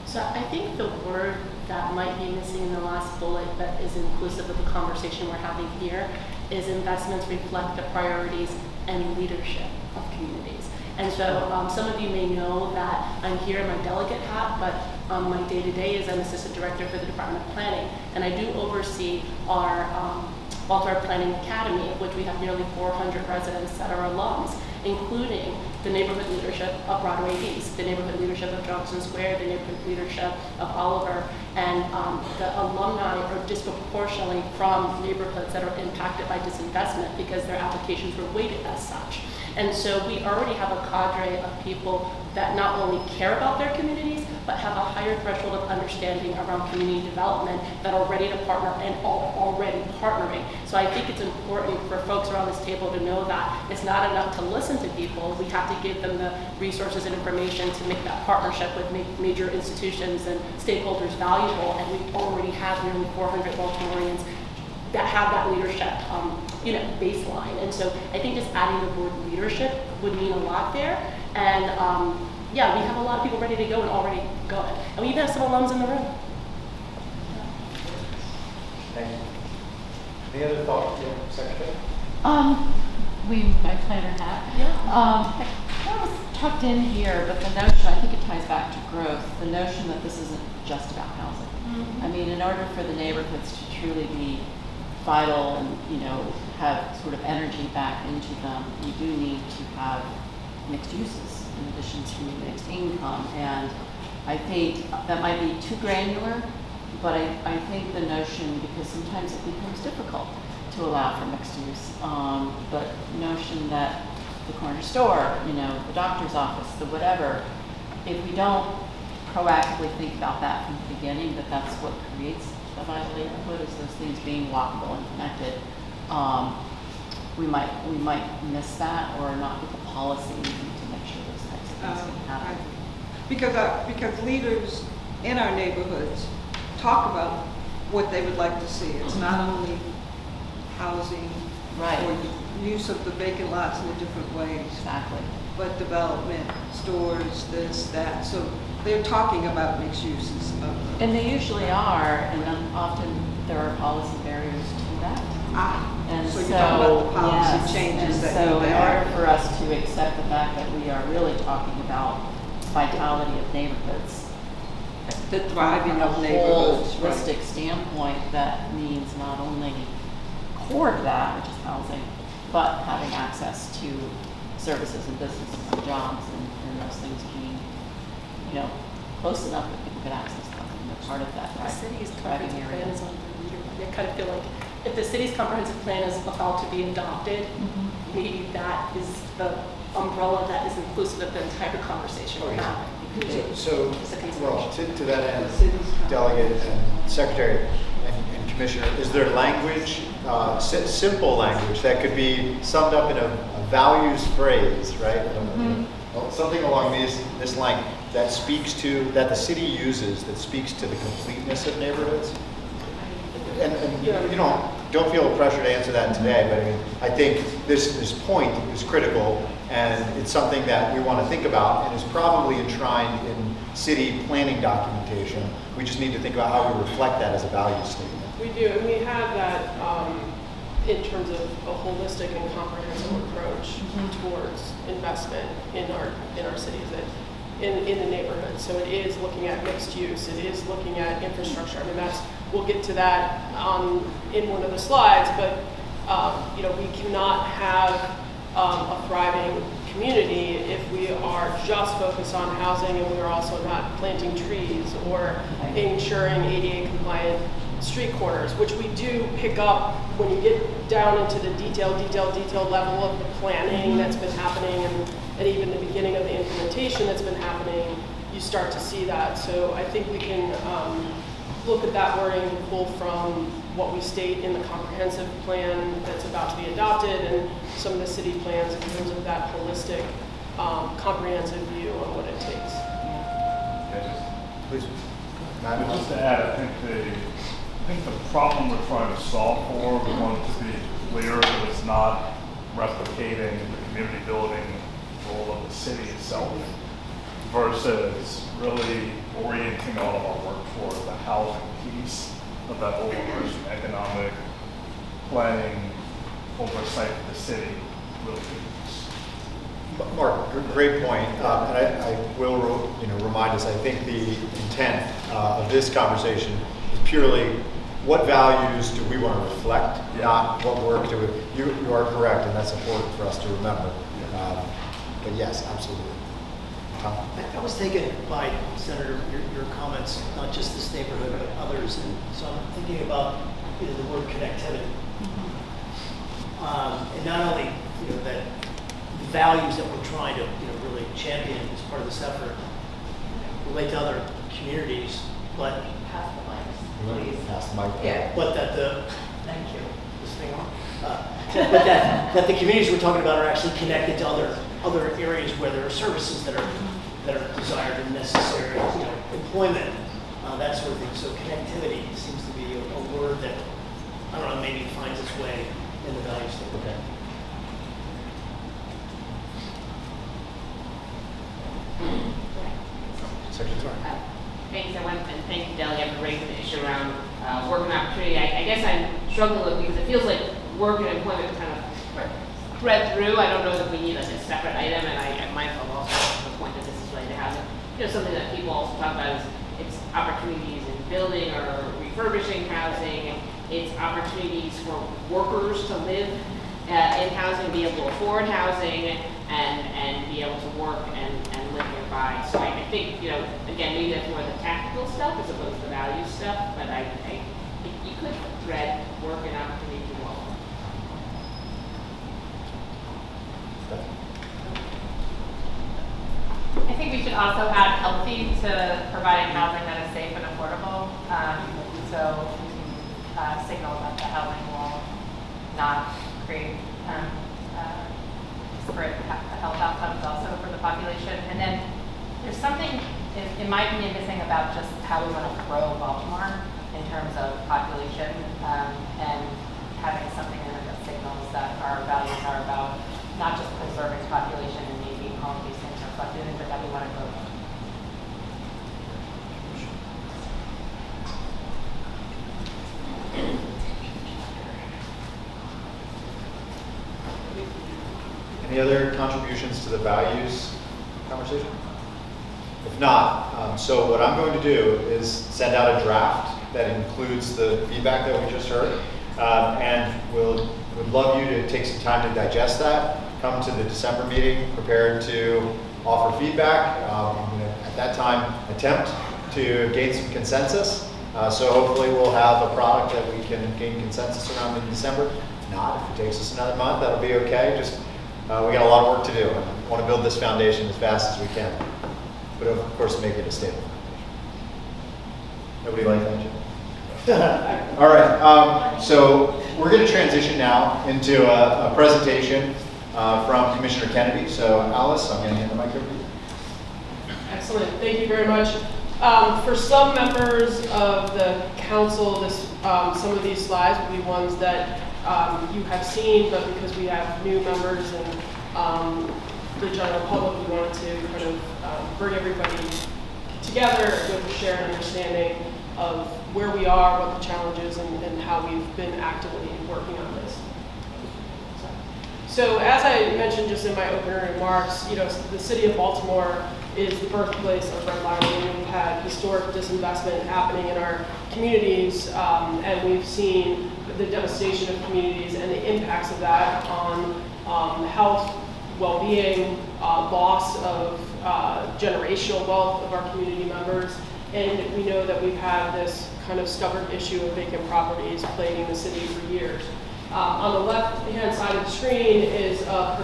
So I think the word that might be missing in the last bullet that is inclusive of the conversation we're having here is investments reflect the priorities and leadership of communities. And so some of you may know that I'm here in my delegate hat, but my day-to-day is I'm Assistant Director for the Department of Planning, and I do oversee our Baltimore Planning Academy, of which we have nearly 400 residents that are alums, including the neighborhood leadership of Broadway East, the neighborhood leadership of Johnson Square, the neighborhood leadership of Oliver, and the alumni are disproportionately from neighborhoods that are impacted by disinvestment because their applications were weighted as such. And so we already have a cadre of people that not only care about their communities, but have a higher threshold of understanding around community development that are ready to partner and are already partnering. So I think it's important for folks around this table to know that it's not enough to listen to people. We have to give them the resources and information to make that partnership with major institutions and stakeholders valuable. And we already have nearly 400 Baltimoreans that have that leadership, baseline. And so I think just adding the word leadership would mean a lot there. And we have a lot of people ready to go and already going. And we even have some alums in the room. Thank you. Any other thoughts, Secretary? My planner hat. That was tucked in here, but the notion, I think it ties back to growth, the notion that this isn't just about housing. I mean, in order for the neighborhoods to truly be vital and, have sort of energy back into them, you do need to have mixed uses in addition to mixed income. And I think that might be too granular, but I think the notion, because sometimes it becomes difficult to allow for mixed use, but notion that the corner store, the doctor's office, the whatever, if we don't proactively think about that from the beginning, that's what creates a vital neighborhood, is those things being walkable and connected, we might miss that or not get the policy to make sure those types of things can happen. Because leaders in our neighborhoods talk about what they would like to see. It's not only housing or use of the vacant lots in a different ways. Exactly. But development, stores, this, that. So they're talking about mixed uses. And they usually are, and then often there are policy barriers to that. And so you're talking about the policy yes, changes and that so need to in order happen. for us to accept the fact that we are really talking about vitality of neighborhoods, the thriving from a of neighborhoods, holistic standpoint, that means not only core to that, which is housing, but having access to services and businesses and jobs and those things being, close enough that people can access them and they're part of that. The city's thriving comprehensive area. plan is on the leader. I kind of feel like if the city's comprehensive plan is about to be adopted, maybe that is the umbrella that is inclusive of the entire conversation we're having. So, It's a consideration. well, to that end, Delegate and Secretary and Commissioner, is there language, simple language, that could be summed up in a values phrase, right? Something along this line that speaks to, that the city uses, that speaks to the completeness of neighborhoods? And don't feel pressure to answer that today, but I think this point is critical, and it's something that we want to think about, and is probably enshrined in city planning documentation. We just need to think about how we reflect that as a value statement. We do, and we have that in terms of a holistic and comprehensive approach towards investment in our cities, in the neighborhood. So it is looking at mixed use. It is looking at infrastructure. We'll get to that in one of the slides, but we cannot have a thriving community if we are just focused on housing and we're also not planting trees or ensuring ADA compliant street corners, which we do pick up when you get down into the detailed level of the planning that's been happening and even the beginning of the implementation that's been happening, you start to see that. So I think we can look at that wording and pull from what we state in the comprehensive plan that's about to be adopted and some of the city plans in terms of that holistic, comprehensive view on what it takes. Please. Just to add, I think the problem we're trying to solve for, we want it to be clear that it's not replicating the community building role of the city itself, versus really orienting all of our work toward the housing piece of that overarching economic planning oversight of the city really needs. Mark, great point. And I will remind us, I think the intent of this conversation is purely what values do we want to reflect, not what work do we. You are correct, and that's important for us to remember. But yes, absolutely. Tom? I was taken by, Senator, your comments, not just this neighborhood, but others. And so I'm thinking about the word connectivity. And not only that the values that we're trying to really champion as part of this effort relate to other communities, but Pass the mics, please. Pass the mic. Yeah. but that the Thank you. this thing on, but that the communities we're talking about are actually connected to other areas where there are services that are desired and necessary, employment, that sort of thing. So connectivity seems to be a word that, I don't know, maybe finds its way in the value statement. Okay. Secretary. Thanks, everyone, and thank you, Delegate, for raising the issue around work and opportunity. I guess I'm struggling with because it feels like work and employment kind of thread through. I don't know that we need a separate item, and I'm mindful also of the point that this is related to housing. Something that people also talk about is it's opportunities in building or refurbishing housing, and It's opportunities for workers to live in housing, be able to afford housing, and be able to work and live nearby. So I think, you know, again, maybe that's more the tactical stuff as opposed to the value stuff, but I think you could thread work and opportunity to all. I think we should also add healthy to providing housing that is safe and affordable. So signal that the housing will not create disparate health outcomes also for the population. And then there's something, in my opinion, missing about just how we want to grow Baltimore in terms of population and having something in it that signals that our values are about not just preserving population and maybe all of these things are reflected in, but that we want to grow them. Any other contributions to the values conversation? If not, so what I'm going to do is send out a draft that includes the feedback that we just heard, and would love you to take some time to digest that, come to the December meeting prepared to offer feedback. I'm going to, at that time, attempt to gain some consensus. So hopefully we'll have a product that we can gain consensus around in December. If not, if it takes us another month, that'll be okay. Just we got a lot of work to do. I want to build this foundation as fast as we can, but of course make it a stable foundation. Nobody like that, Jim? All right, so we're going to transition now into a presentation from Commissioner Kennedy. So Alice, I'm going to hand the mic over to you. Excellent, thank you very much. For some members of the council, some of these slides will be ones that you have seen, but because we have new members and the general public, we wanted to kind of bring everybody together with a shared understanding of where we are, what the challenge is, and how we've been actively working on this. So as I mentioned just in my opening remarks, you know, the city of Baltimore is the birthplace of redlining. We've had historic disinvestment happening in our communities, and we've seen the devastation of communities and the impacts of that on health, well-being, loss of generational wealth of our community members. And we know that we've had this kind of stubborn issue of vacant properties plaguing the city for years. On the left-hand side of the screen is a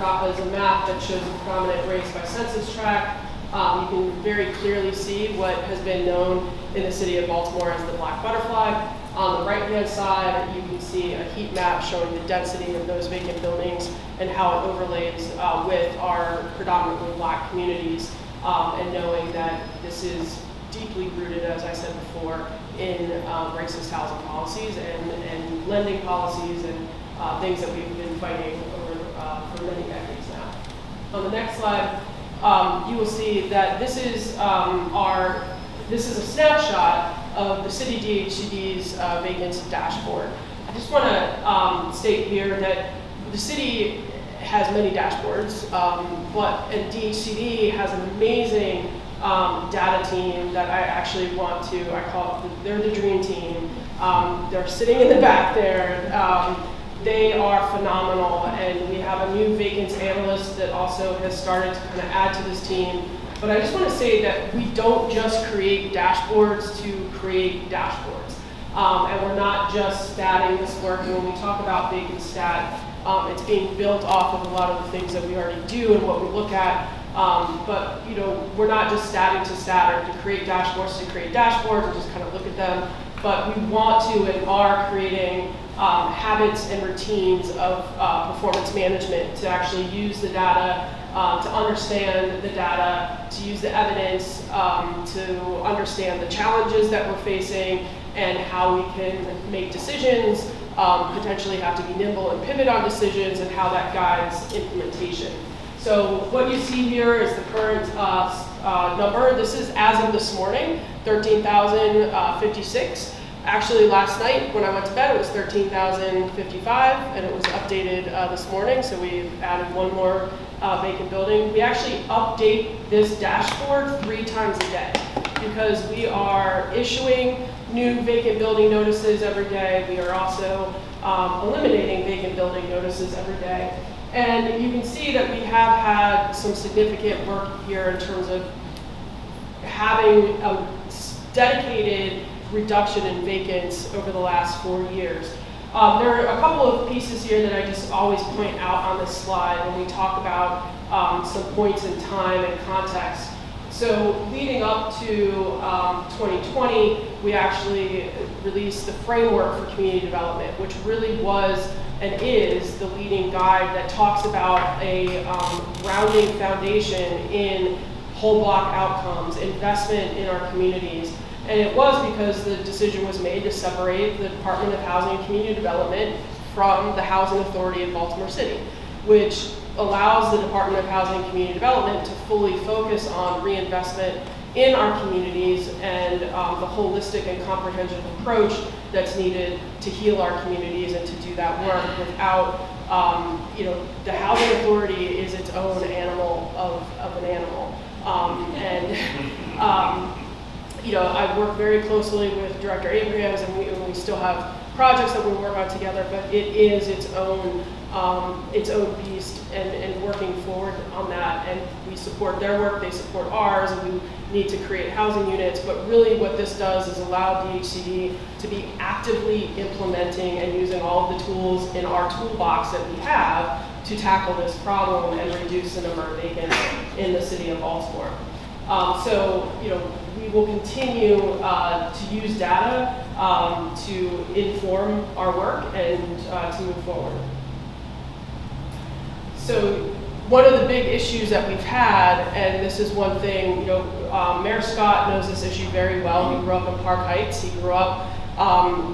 map that shows the prominent race by census tract. You can very clearly see what has been known in the city of Baltimore as the black butterfly. On the right-hand side, you can see a heat map showing the density of those vacant buildings and how it overlays with our predominantly black communities, and knowing that this is deeply rooted, as I said before, in racist housing policies and lending policies and things that we've been fighting over for many decades now. On the next slide, you will see that this is a snapshot of the city DHCD's vacant dashboard. I just want to state here that the city has many dashboards, but DHCD has an amazing data team that I actually want to, I call it, they're the dream team. They're sitting in the back there. They are phenomenal, and we have a new vacants analyst that also has started to kind of add to this team. But I just want to say that we don't just create dashboards to create dashboards. And we're not just statting this work. And when we talk about vacant stat, it's being built off of a lot of the things that we already do and what we look at. But you know, we're not just statting to stat or to create dashboards or just kind of look at them. But we want to and are creating habits and routines of performance management to actually use the data, to understand the data, to use the evidence, to understand the challenges that we're facing and how we can make decisions, potentially have to be nimble and pivot on decisions, and how that guides implementation. So what you see here is the current number. This is as of this morning, 13,056. Actually, last night when I went to bed, it was 13,055, and it was updated this morning, so we've added one more vacant building. We actually update this dashboard 3 times a day because we are issuing new vacant building notices every day. We are also eliminating vacant building notices every day. And you can see that we have had some significant work here in terms of having a dedicated reduction in vacants over the last 4 years. There are a couple of pieces here that I just always point out on this slide when we talk about some points in time and context. So leading up to 2020, we actually released the framework for community development, which really was and is the leading guide that talks about a grounding foundation in whole block outcomes, investment in our communities. And it was because the decision was made to separate the Department of Housing and Community Development from the Housing Authority of Baltimore City, which allows the Department of Housing and Community Development to fully focus on reinvestment in our communities and the holistic and comprehensive approach that's needed to heal our communities and to do that work without, the Housing Authority is its own animal of an animal. I work very closely with Director Abrahams, and we still have projects that we work on together, but it is its own beast, and working forward on that. And we support their work, they support ours, and we need to create housing units. But really what this does is allow DHCD to be actively implementing and using all of the tools in our toolbox that we have to tackle this problem and reduce the number of vacants in the city of Baltimore. We will continue to use data to inform our work and to move forward. So one of the big issues that we've had, and this is one thing, Mayor Scott knows this issue very well. He grew up in Park Heights. He grew up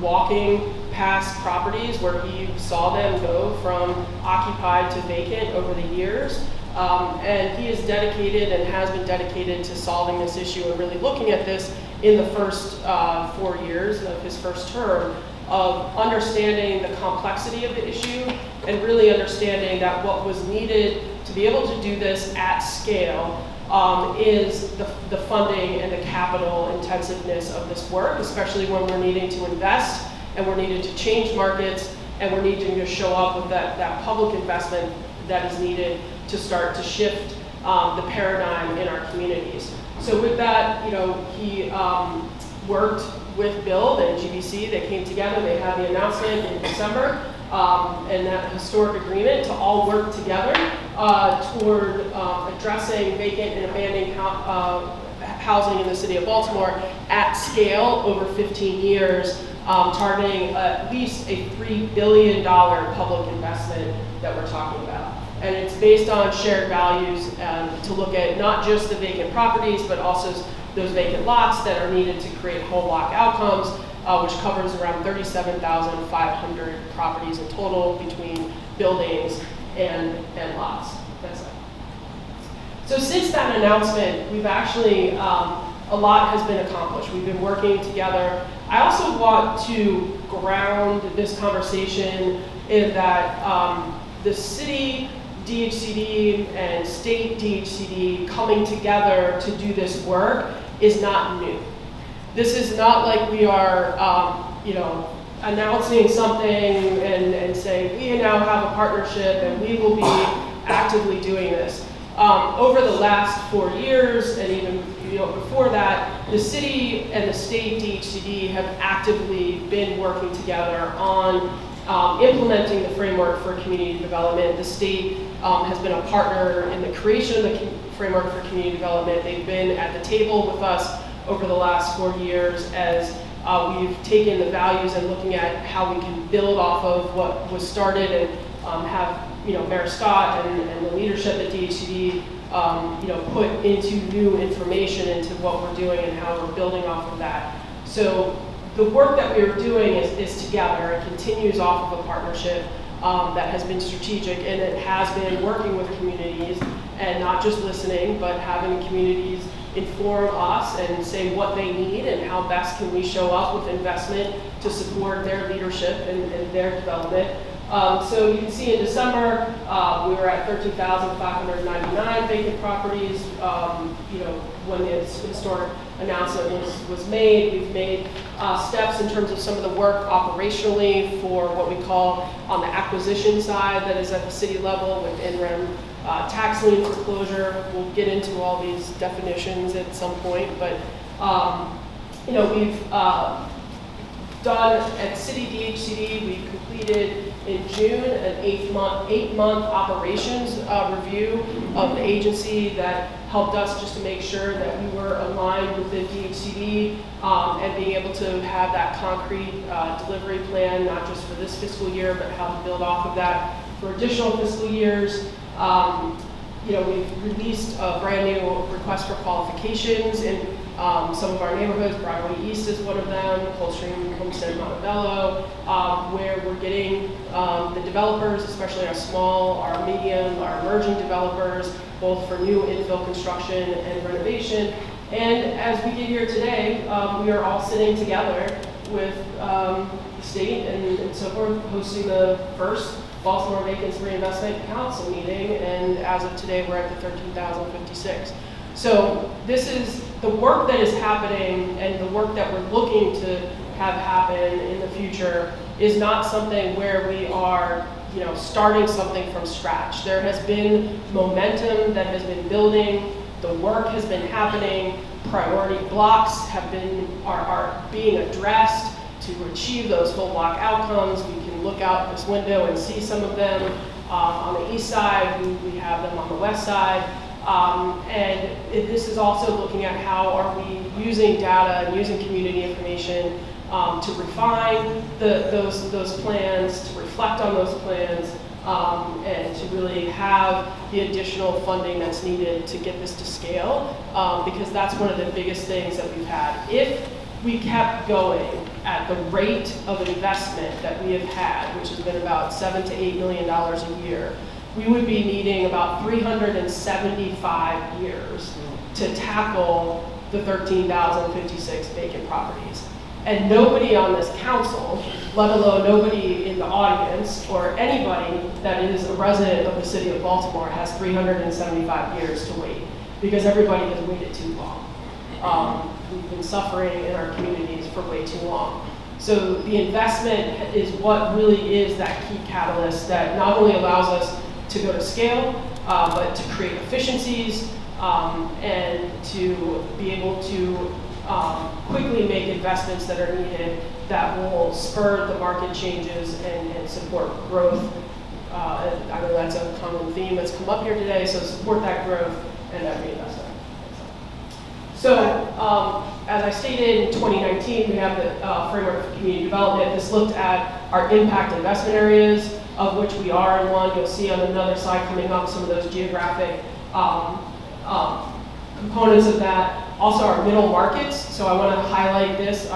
walking past properties where he saw them go from occupied to vacant over the years. And he is dedicated and has been dedicated to solving this issue and really looking at this in the first 4 years of his first term, of understanding the complexity of the issue and really understanding that what was needed to be able to do this at scale is the funding and the capital intensiveness of this work, especially when we're needing to invest and we're needing to change markets and we're needing to show up with that public investment that is needed to start to shift the paradigm in our communities. So with that, he worked with Bill and GBC. They came together, they had the announcement in December, and that historic agreement to all work together toward addressing vacant and abandoned housing in the city of Baltimore at scale over 15 years, targeting at least a $3 billion public investment that we're talking about. And it's based on shared values to look at not just the vacant properties, but also those vacant lots that are needed to create whole block outcomes, which covers around 37,500 properties in total between buildings and lots. That's it. So since that announcement, we've actually, a lot has been accomplished. We've been working together. I also want to ground this conversation in that the city DHCD and state DHCD coming together to do this work is not new. This is not like we are, announcing something and saying we now have a partnership and we will be actively doing this. Over the last 4 years and even before that, the city and the state DHCD have actively been working together on implementing the framework for community development. The state has been a partner in the creation of the framework for community development. They've been at the table with us over the last 4 years as we've taken the values and looking at how we can build off of what was started and have Mayor Scott and the leadership at DHCD put into new information into what we're doing and how we're building off of that. So the work that we are doing is together. It continues off of a partnership that has been strategic, and it has been working with communities and not just listening, but having communities inform us and say what they need and how best can we show up with investment to support their leadership and their development. So you can see in December, we were at 13,599 vacant properties, when the historic announcement was made. We've made steps in terms of some of the work operationally for what we call on the acquisition side, that is at the city level with NREM tax lien foreclosure. We'll get into all these definitions at some point, but we've done at City DHCD, we completed in June an eight-month operations review of the agency that helped us just to make sure that we were aligned within DHCD and being able to have that concrete delivery plan, not just for this fiscal year, but how to build off of that for additional fiscal years. We've released a brand new request for qualifications in some of our neighborhoods. Broadway East is one of them, Coldstream, Homestead, Montebello, where we're getting the developers, especially our small, our medium, our emerging developers, both for new infill construction and renovation. And as we get here today, we are all sitting together with the state and so forth, hosting the first Baltimore Vacant's Reinvestment Council meeting, and as of today, we're at the 13,056. So this is the work that is happening, and the work that we're looking to have happen in the future is not something where we are, starting something from scratch. There has been momentum that has been building. The work has been happening. Priority blocks are being addressed to achieve those whole block outcomes. We can look out this window and see some of them on the east side. We have them on the west side. This is also looking at how are we using data and using community information to refine those plans, to reflect on those plans, and to really have the additional funding that's needed to get this to scale, because that's one of the biggest things that we've had. If we kept going at the rate of investment that we have had, which has been about $7 to $8 million a year, we would be needing about 375 years to tackle the 13,056 vacant properties. And nobody on this council, let alone nobody in the audience or anybody that is a resident of the city of Baltimore, has 375 years to wait, because everybody has waited too long. We've been suffering in our communities for way too long. So the investment is what really is that key catalyst that not only allows us to go to scale, but to create efficiencies and to be able to quickly make investments that are needed that will spur the market changes and support growth. I know that's a common theme that's come up here today, so support that growth and that reinvestment. So, as I stated, in 2019, we have the framework for community development. This looked at our impact investment areas, of which we are in one. You'll see on another slide coming up some of those geographic components of that. Also our middle markets. So I want to highlight this.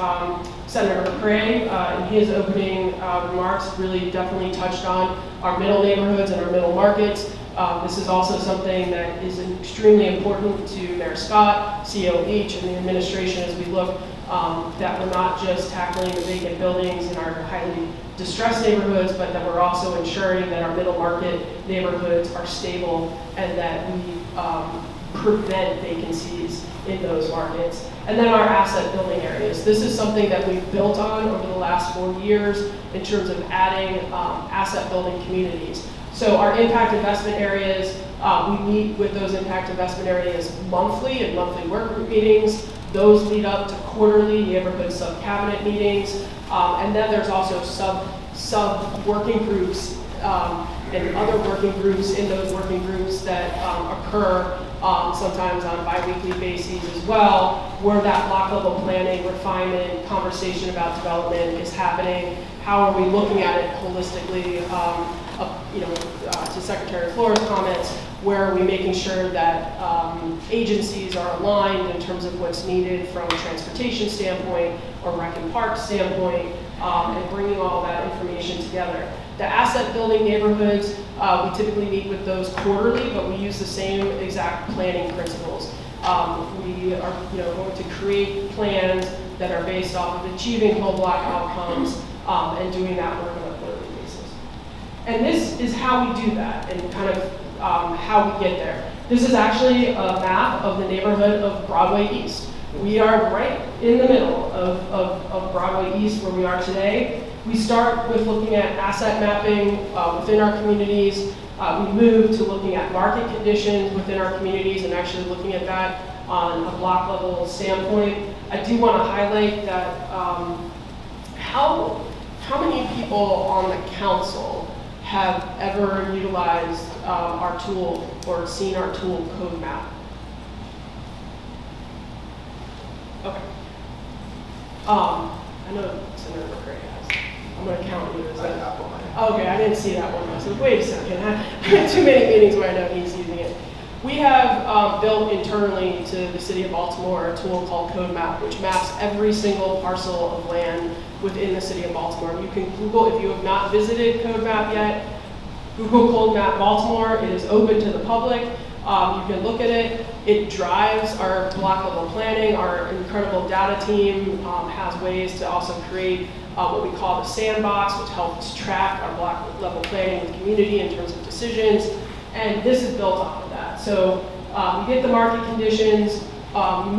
Senator McCray, in his opening remarks, really definitely touched on our middle neighborhoods and our middle markets. This is also something that is extremely important to Mayor Scott, CEO Leach, and the administration as we look that we're not just tackling the vacant buildings in our highly distressed neighborhoods, but that we're also ensuring that our middle market neighborhoods are stable and that we prevent vacancies in those markets. And then our asset building areas. This is something that we've built on over the last 4 years in terms of adding asset building communities. So our impact investment areas, we meet with those impact investment areas monthly in monthly work group meetings. Those lead up to quarterly neighborhood sub-cabinet meetings. And then there's also sub working groups and other working groups in those working groups that occur sometimes on a bi-weekly basis as well, where that block level planning, refinement, conversation about development is happening. How are we looking at it holistically? To Secretary Flora's comments, where are we making sure that agencies are aligned in terms of what's needed from a transportation standpoint or rec and park standpoint, and bringing all that information together. The asset building neighborhoods, we typically meet with those quarterly, but we use the same exact planning principles. We are going to create plans that are based off of achieving whole block outcomes and doing that work on a quarterly basis. And this is how we do that and kind of how we get there. This is actually a map of the neighborhood of Broadway East. We are right in the middle of Broadway East where we are today. We start with looking at asset mapping within our communities. We move to looking at market conditions within our communities and actually looking at that on a block level standpoint. I do want to highlight that how many people on the council have ever utilized our tool or seen our tool code map? Okay. I know Senator McCray has. I'm going to count you as that. Okay, I didn't see that one. I said, wait a second. I had too many meetings where I know he's using it. We have built internally to the city of Baltimore a tool called Code Map, which maps every single parcel of land within the city of Baltimore. You can Google, if you have not visited Code Map yet, Google Code Map Baltimore. It is open to the public. You can look at it. It drives our block level planning. Our incredible data team has ways to also create what we call the sandbox, which helps track our block level planning with community in terms of decisions. And this is built off of that. So we get the market conditions,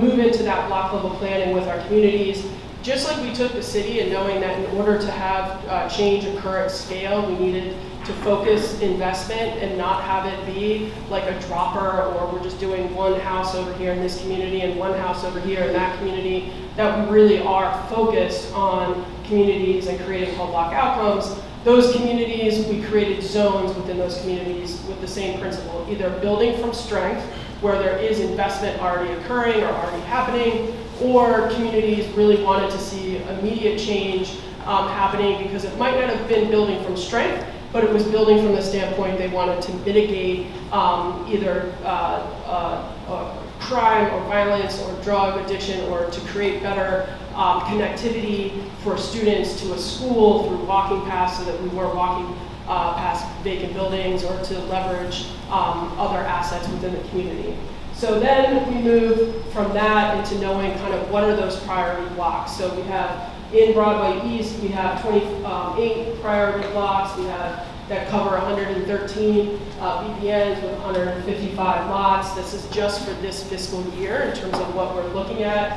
move into that block level planning with our communities. Just like we took the city and knowing that in order to have change occur at scale, we needed to focus investment and not have it be like a dropper, or we're just doing one house over here in this community and one house over here in that community, that we really are focused on communities and creating whole block outcomes. Those communities, we created zones within those communities with the same principle, either building from strength, where there is investment already occurring or already happening, or communities really wanted to see immediate change happening because it might not have been building from strength, but it was building from the standpoint they wanted to mitigate either crime or violence or drug addiction, or to create better connectivity for students to a school through walking paths so that we weren't walking past vacant buildings, or to leverage other assets within the community. So then we move from that into knowing kind of what are those priority blocks. So we have in Broadway East, we have 28 priority blocks. We have that cover 113 BPNs with 155 lots. This is just for this fiscal year in terms of what we're looking at.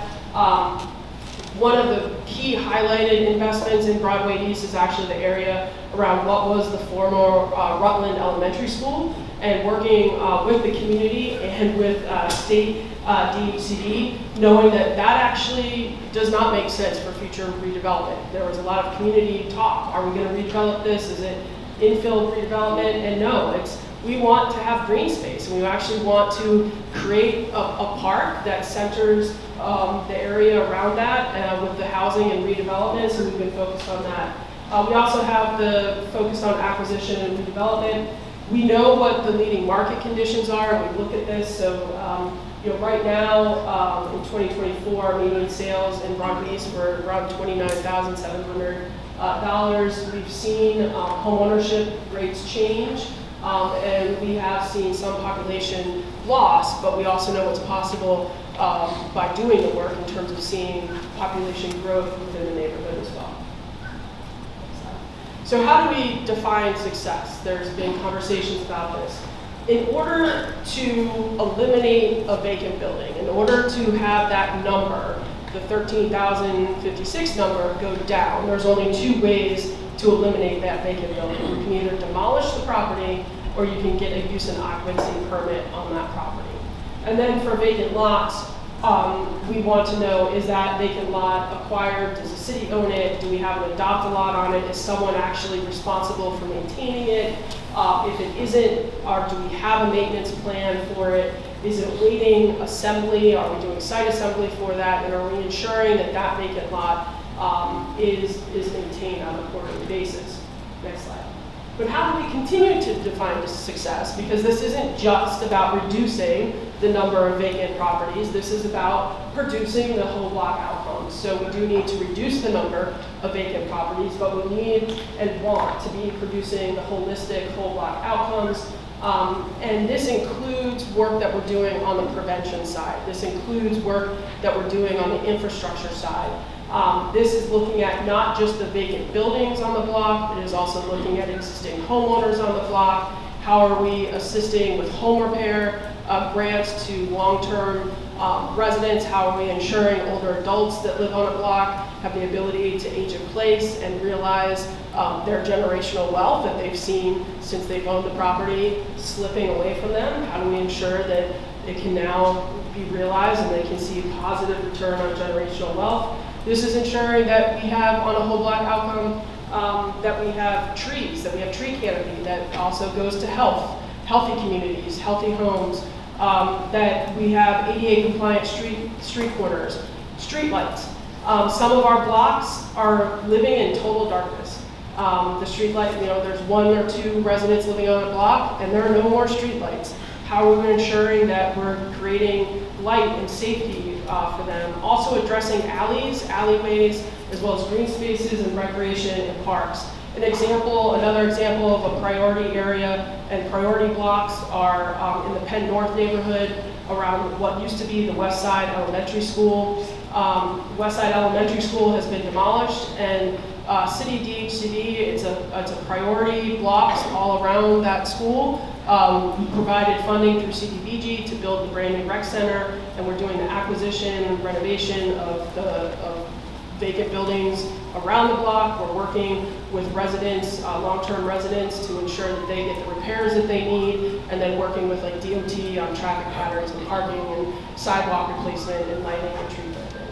One of the key highlighted investments in Broadway East is actually the area around what was the former Rutland Elementary School, and working with the community and with state DHCD, knowing that that actually does not make sense for future redevelopment. There was a lot of community talk. Are we going to redevelop this? Is it infill redevelopment? And no, we want to have green space, and we actually want to create a park that centers the area around that with the housing and redevelopment, so we've been focused on that. We also have the focus on acquisition and redevelopment. We know what the leading market conditions are, and we look at this. So right now, in 2024, median sales in Broadway East were around $29,700. We've seen home ownership rates change, and we have seen some population loss, but we also know what's possible by doing the work in terms of seeing population growth within the neighborhood as well. So how do we define success? There's been conversations about this. In order to eliminate a vacant building, in order to have that number, the 13,056 number, go down, there's only two ways to eliminate that vacant building. You can either demolish the property, or you can get a use and occupancy permit on that property. And then for vacant lots, we want to know, is that vacant lot acquired? Does the city own it? Do we have an adopt a lot on it? Is someone actually responsible for maintaining it? If it isn't, do we have a maintenance plan for it? Is it awaiting assembly? Are we doing site assembly for that? And are we ensuring that that vacant lot is maintained on a quarterly basis? Next slide. But how do we continue to define success? Because this isn't just about reducing the number of vacant properties. This is about producing the whole block outcomes. So we do need to reduce the number of vacant properties, but we need and want to be producing the holistic whole block outcomes. And this includes work that we're doing on the prevention side. This includes work that we're doing on the infrastructure side. This is looking at not just the vacant buildings on the block, it is also looking at existing homeowners on the block. How are we assisting with home repair grants to long-term residents? How are we ensuring older adults that live on a block have the ability to age in place and realize their generational wealth that they've seen since they've owned the property slipping away from them? How do we ensure that it can now be realized and they can see positive return on generational wealth? This is ensuring that we have on a whole block outcome that we have trees, that we have tree canopy that also goes to health, healthy communities, healthy homes, that we have ADA compliant street corners, street lights. Some of our blocks are living in total darkness. The street light, there's 1 or 2 residents living on a block and there are no more street lights. How are we ensuring that we're creating light and safety for them? Also addressing alleys, alleyways, as well as green spaces and recreation and parks. Another example of a priority area and priority blocks are in the Penn North neighborhood around what used to be the West Side Elementary School. West Side Elementary School has been demolished, and City DHCD, it's a priority blocks all around that school. We provided funding through CDBG to build the brand new rec center, and we're doing the acquisition and renovation of vacant buildings around the block. We're working with residents, long-term residents, to ensure that they get the repairs that they need, and then working with like DOT on traffic patterns and parking and sidewalk replacement and lighting and tree planting.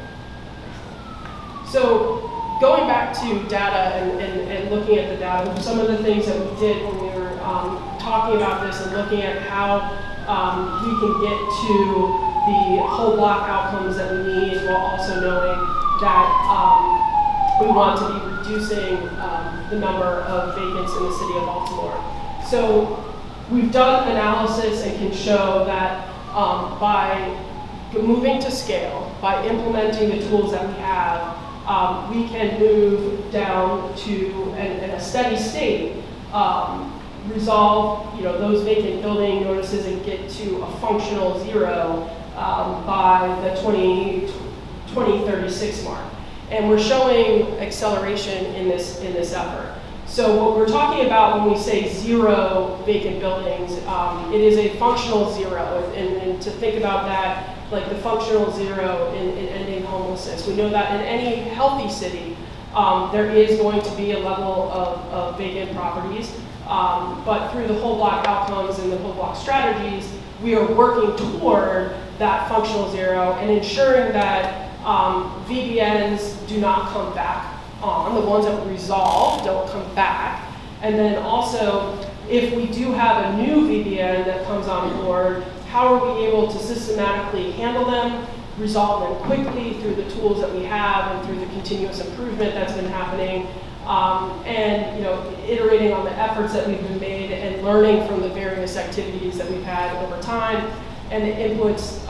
So going back to data and looking at the data, some of the things that we did when we were talking about this and looking at how we can get to the whole block outcomes that we need, while also knowing that we want to be reducing the number of vacants in the city of Baltimore. So we've done analysis and can show that by moving to scale, by implementing the tools that we have, we can move down to, in a steady state, resolve those vacant building notices and get to a functional zero by the 2036 mark. And we're showing acceleration in this effort. So what we're talking about when we say zero vacant buildings, it is a functional zero. And to think about that, like the functional zero in ending homelessness. We know that in any healthy city, there is going to be a level of vacant properties. But through the whole block outcomes and the whole block strategies, we are working toward that functional zero and ensuring that VBNs do not come back on. The ones that resolve don't come back. And then also, if we do have a new VBN that comes on board, how are we able to systematically handle them, resolve them quickly through the tools that we have and through the continuous improvement that's been happening, and iterating on the efforts that we've been made and learning from the various activities that we've had over time and the inputs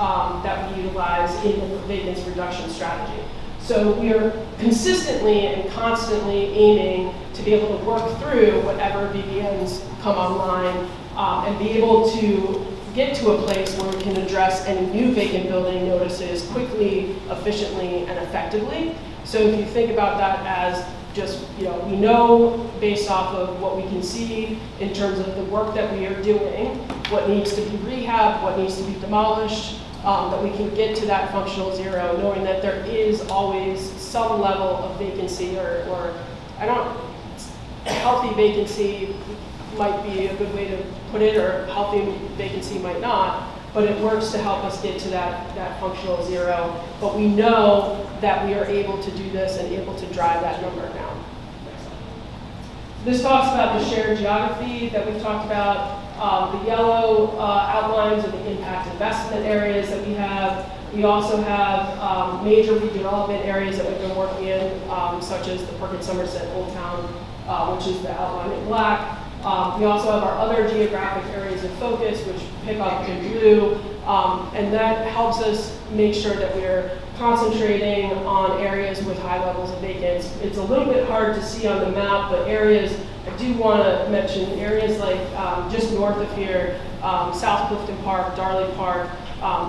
that we utilize in the vacancy reduction strategy. So we are consistently and constantly aiming to be able to work through whatever VBNs come online and be able to get to a place where we can address any new vacant building notices quickly, efficiently, and effectively. So if you think about that as just, we know based off of what we can see in terms of the work that we are doing, what needs to be rehabbed, what needs to be demolished, that we can get to that functional zero, knowing that there is always some level of vacancy or healthy vacancy might be a good way to put it, or healthy vacancy might not, but it works to help us get to that functional zero. But we know that we are able to do this and able to drive that number down. This talks about the shared geography that we've talked about. The yellow outlines are the impact investment areas that we have. We also have major redevelopment areas that we've been working in, such as the Perkins Somerset Old Town, which is the outline in black. We also have our other geographic areas of focus, which pick up in blue, and that helps us make sure that we're concentrating on areas with high levels of vacants. It's a little bit hard to see on the map, but areas, I do want to mention areas like just north of here, South Clifton Park, Darley Park,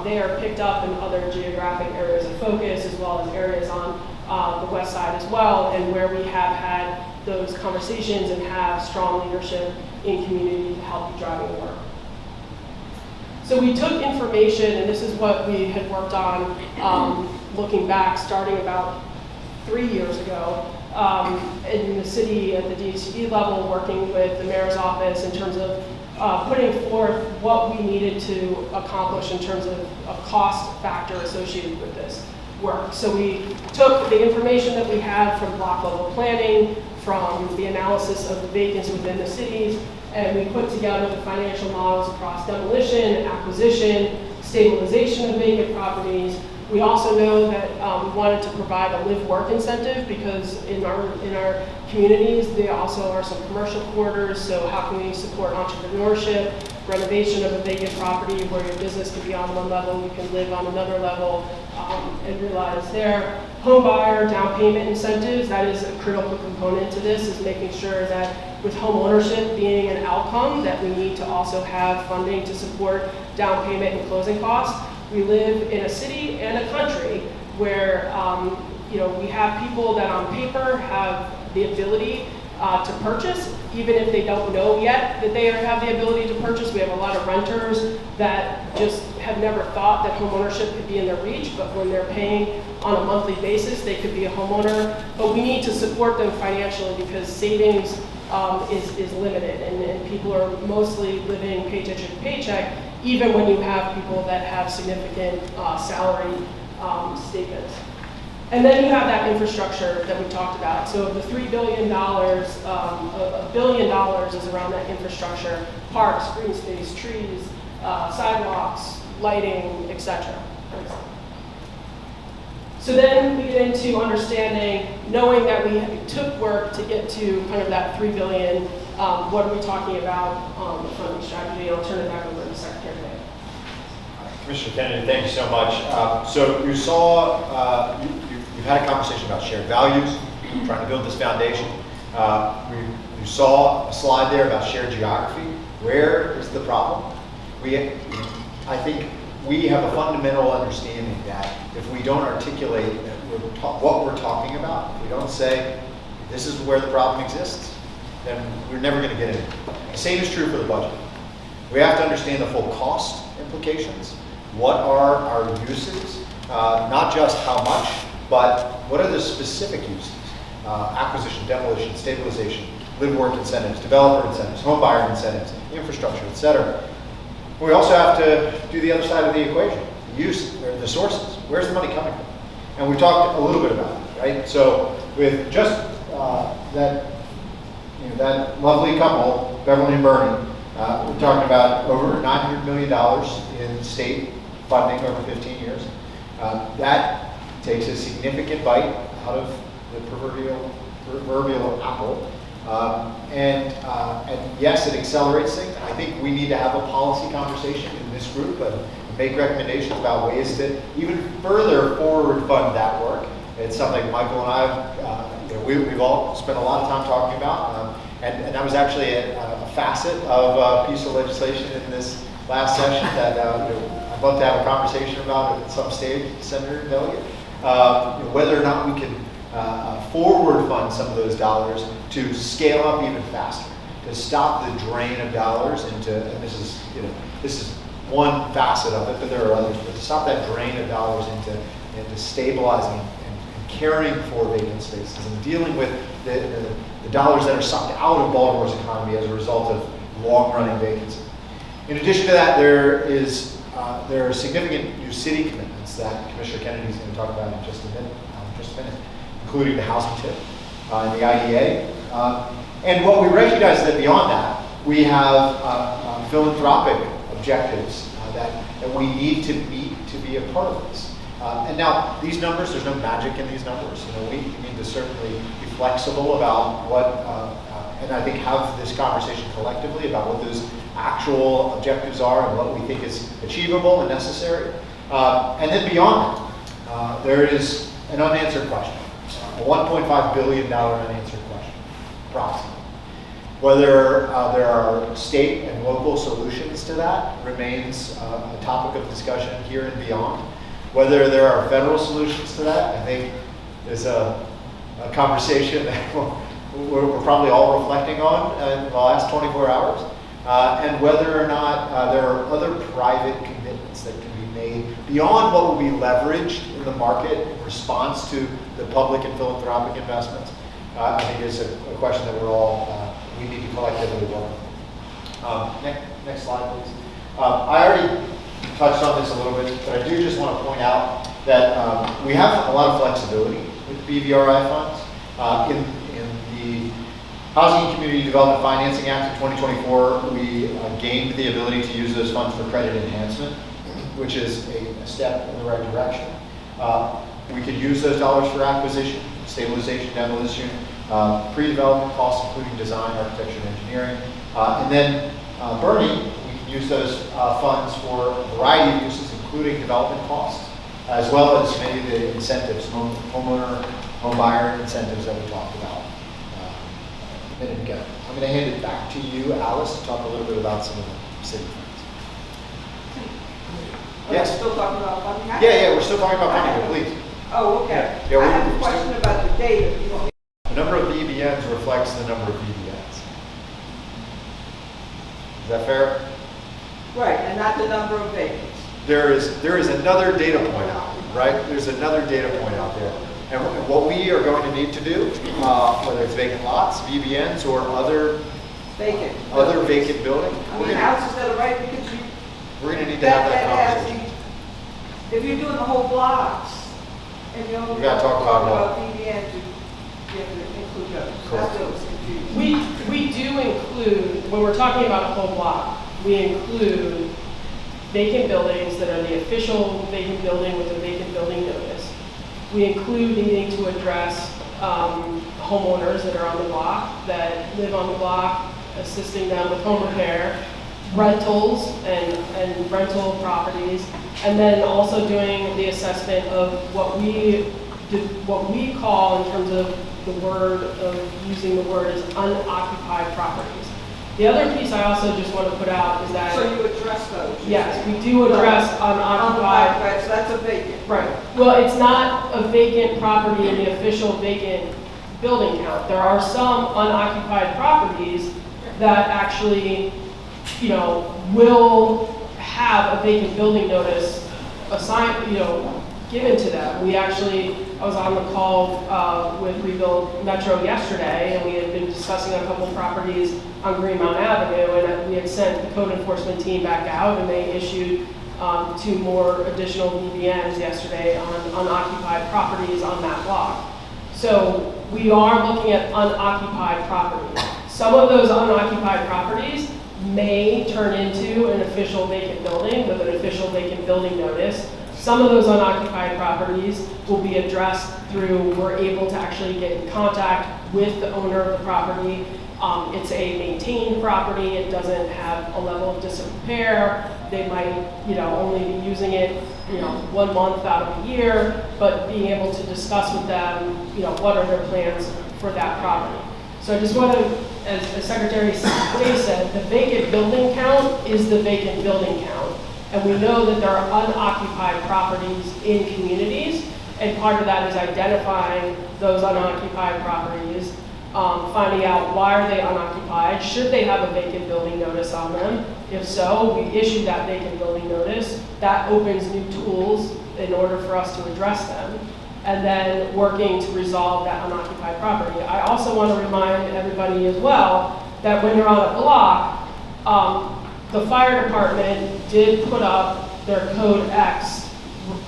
they are picked up in other geographic areas of focus, as well as areas on the west side as well, and where we have had those conversations and have strong leadership in community to help you driving the work. So we took information, and this is what we had worked on looking back, starting about 3 years ago, in the city at the DHCD level, working with the mayor's office in terms of putting forth what we needed to accomplish in terms of a cost factor associated with this work. So we took the information that we had from block level planning, from the analysis of the vacants within the cities, and we put together the financial models across demolition, acquisition, stabilization of vacant properties. We also know that we wanted to provide a live-work incentive because in our communities, there also are some commercial quarters, so how can we support entrepreneurship, renovation of a vacant property where your business can be on one level, you can live on another level, and realize there. Home buyer down payment incentives, that is a critical component to this, is making sure that with home ownership being an outcome, that we need to also have funding to support down payment and closing costs. We live in a city and a country where we have people that on paper have the ability to purchase, even if they don't know yet that they have the ability to purchase. We have a lot of renters that just have never thought that homeownership could be in their reach, but when they're paying on a monthly basis, they could be a homeowner. But we need to support them financially because savings is limited, and people are mostly living paycheck to paycheck, even when you have people that have significant salary statements. And then you have that infrastructure that we talked about. So of the $3 billion, $1 billion is around that infrastructure: parks, green space, trees, sidewalks, lighting, etc. So then we get into understanding, knowing that we took work to get to kind of that $3 billion, what are we talking about the funding strategy? I'll turn it back over to the Secretary today. Commissioner Kennedy, thank you so much. So you saw, you've had a conversation about shared values, trying to build this foundation. You saw a slide there about shared geography. Where is the problem? I think we have a fundamental understanding that if we don't articulate what we're talking about, if we don't say this is where the problem exists, then we're never going to get it. The same is true for the budget. We have to understand the full cost implications. What are our uses? Not just how much, but what are the specific uses? Acquisition, demolition, stabilization, live-work incentives, developer incentives, home buyer incentives, infrastructure, et cetera. We also have to do the other side of the equation, the use, or the sources. Where's the money coming from? And we talked a little bit about it, right? So with just that lovely couple, Beverly and Bernie, we're talking about over $900 million in state funding over 15 years. That takes a significant bite out of the proverbial apple. And yes, it accelerates things. I think we need to have a policy conversation in this group and make recommendations about ways to even further forward fund that work. It's something Michael and I, we've all spent a lot of time talking about. And that was actually a facet of a piece of legislation in this last session that I'd love to have a conversation about at some stage, Senator and Delegate, whether or not we can forward fund some of those dollars to scale up even faster, to stop the drain of dollars into, and this is one facet of it, but there are others, but to stop that drain of dollars into stabilizing and caring for vacant spaces and dealing with the dollars that are sucked out of Baltimore's economy as a result of long-running vacancy. In addition to that, there are significant new city commitments that Commissioner Kennedy is going to talk about in just a minute, including the housing tip and the IDA. And what we recognize is that beyond that, we have philanthropic objectives that we need to meet to be a part of this. And now, these numbers, there's no magic in these numbers. We need to certainly be flexible about what, and I think have this conversation collectively about what those actual objectives are and what we think is achievable and necessary. And then beyond that, there is an unanswered question, a $1.5 billion unanswered question, approximately. Whether there are state and local solutions to that remains a topic of discussion here and beyond. Whether there are federal solutions to that, I think is a conversation that we're probably all reflecting on in the last 24 hours, and whether or not there are other private commitments that can be made beyond what will be leveraged in the market in response to the public and philanthropic investments. I think is a question that we need to collectively work on. Next slide, please. I already touched on this a little bit, but I do just want to point out that we have a lot of flexibility with BVRI funds. In the Housing and Community Development Financing Act of 2024, we gained the ability to use those funds for credit enhancement, which is a step in the right direction. We could use those dollars for acquisition, stabilization, demolition, pre-development costs, including design, architecture, and engineering. And then Bernie, we can use those funds for a variety of uses, including development costs, as well as many of the incentives, homeowner, home buyer incentives that we talked about a minute ago. I'm going to hand it back to you, Alice, to talk a little bit about some of the city funds. Yes. Still talking about funding? Yeah, we're still talking about funding, but please. Oh, okay. Yeah, I have a question about the data. You want me- The number of VBNs reflects the number of VBNs. Is that fair? Right, and not the number of vacants. There is another data point out, right? There's another data point out there. And what we are going to need to do, whether it's vacant lots, VBNs, or other vacant building, I mean, houses that are right because you. we're going to need to have that conversation. If you're doing the whole blocks, and you only We gotta talk about VBNs, you have to include those. Correct. That's what was confusing. We do include, when we're talking about a whole block, we include vacant buildings that are the official vacant building with a vacant building notice. We include needing to address homeowners that are on the block, that live on the block, assisting them with home repair, rentals and rental properties, and then also doing the assessment of what we call, in terms of the word of using the word, is unoccupied properties. The other piece I also just want to put out is that. So you address those? Yes, we do address unoccupied. Unoccupied, so that's a vacant. Right. Well, it's not a vacant property in the official vacant building count. There are some unoccupied properties that actually, will have a vacant building notice assigned, given to them. I was on the call with Rebuild Metro yesterday, and we had been discussing a couple properties on Greenmount Avenue, and we had sent the code enforcement team back out, and they issued 2 more additional VBNs yesterday on unoccupied properties on that block. So we are looking at unoccupied properties. Some of those unoccupied properties may turn into an official vacant building with an official vacant building notice. Some of those unoccupied properties will be addressed through, we're able to actually get in contact with the owner of the property. It's a maintained property. It doesn't have a level of disrepair. They might, only be using it, 1 month out of the year, but being able to discuss with them, what are their plans for that property. So I just want to, as Secretary Day said, the vacant building count is the vacant building count. And we know that there are unoccupied properties in communities, and part of that is identifying those unoccupied properties, finding out why are they unoccupied, should they have a vacant building notice on them. If so, we issue that vacant building notice. That opens new tools in order for us to address them, and then working to resolve that unoccupied property. I also want to remind everybody as well that when you're on a block, the fire department did put up their code X,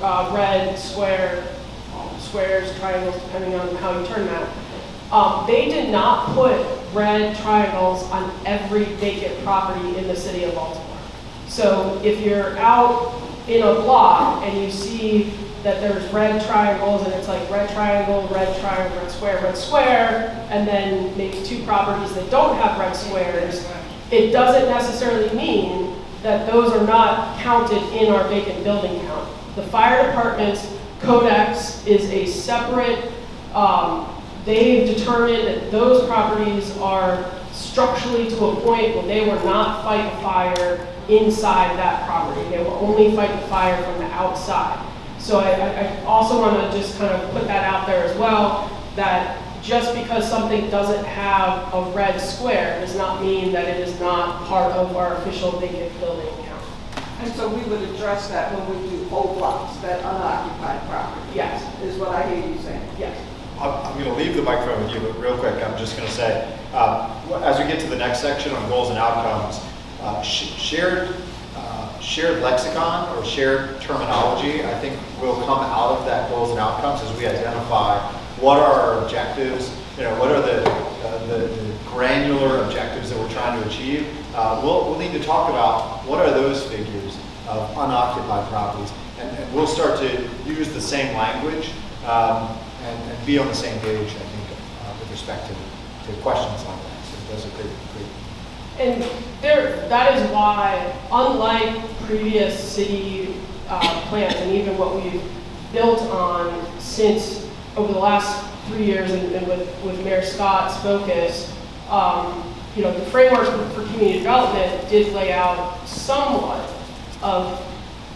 red squares, triangles, depending on how you turn that. They did not put red triangles on every vacant property in the city of Baltimore. So if you're out in a block and you see that there's red triangles and it's like red triangle, red square, and then maybe 2 properties that don't have red squares, it doesn't necessarily mean that those are not counted in our vacant building count. The fire department's codex is a separate, they've determined that those properties are structurally to a point where they will not fight a fire inside that property. They will only fight the fire from the outside. So I also want to just kind of put that out there as well, that just because something doesn't have a red square does not mean that it is not part of our official vacant building count. And so we would address that when we do whole blocks, that unoccupied property. Yes. Is what I hear you saying. Yes. I'm going to leave the microphone with you, but real quick, I'm just going to say, as we get to the next section on goals and outcomes, shared lexicon or shared terminology, I think, will come out of that goals and outcomes as we identify what are our objectives, what are the granular objectives that we're trying to achieve. We'll need to talk about what are those figures of unoccupied properties, and we'll start to use the same language and be on the same page, I think, with respect to questions like that. So those are great. And that is why, unlike previous city plans and even what we've built on since over the last 3 years and with Mayor Scott's focus, the framework for community development did lay out somewhat of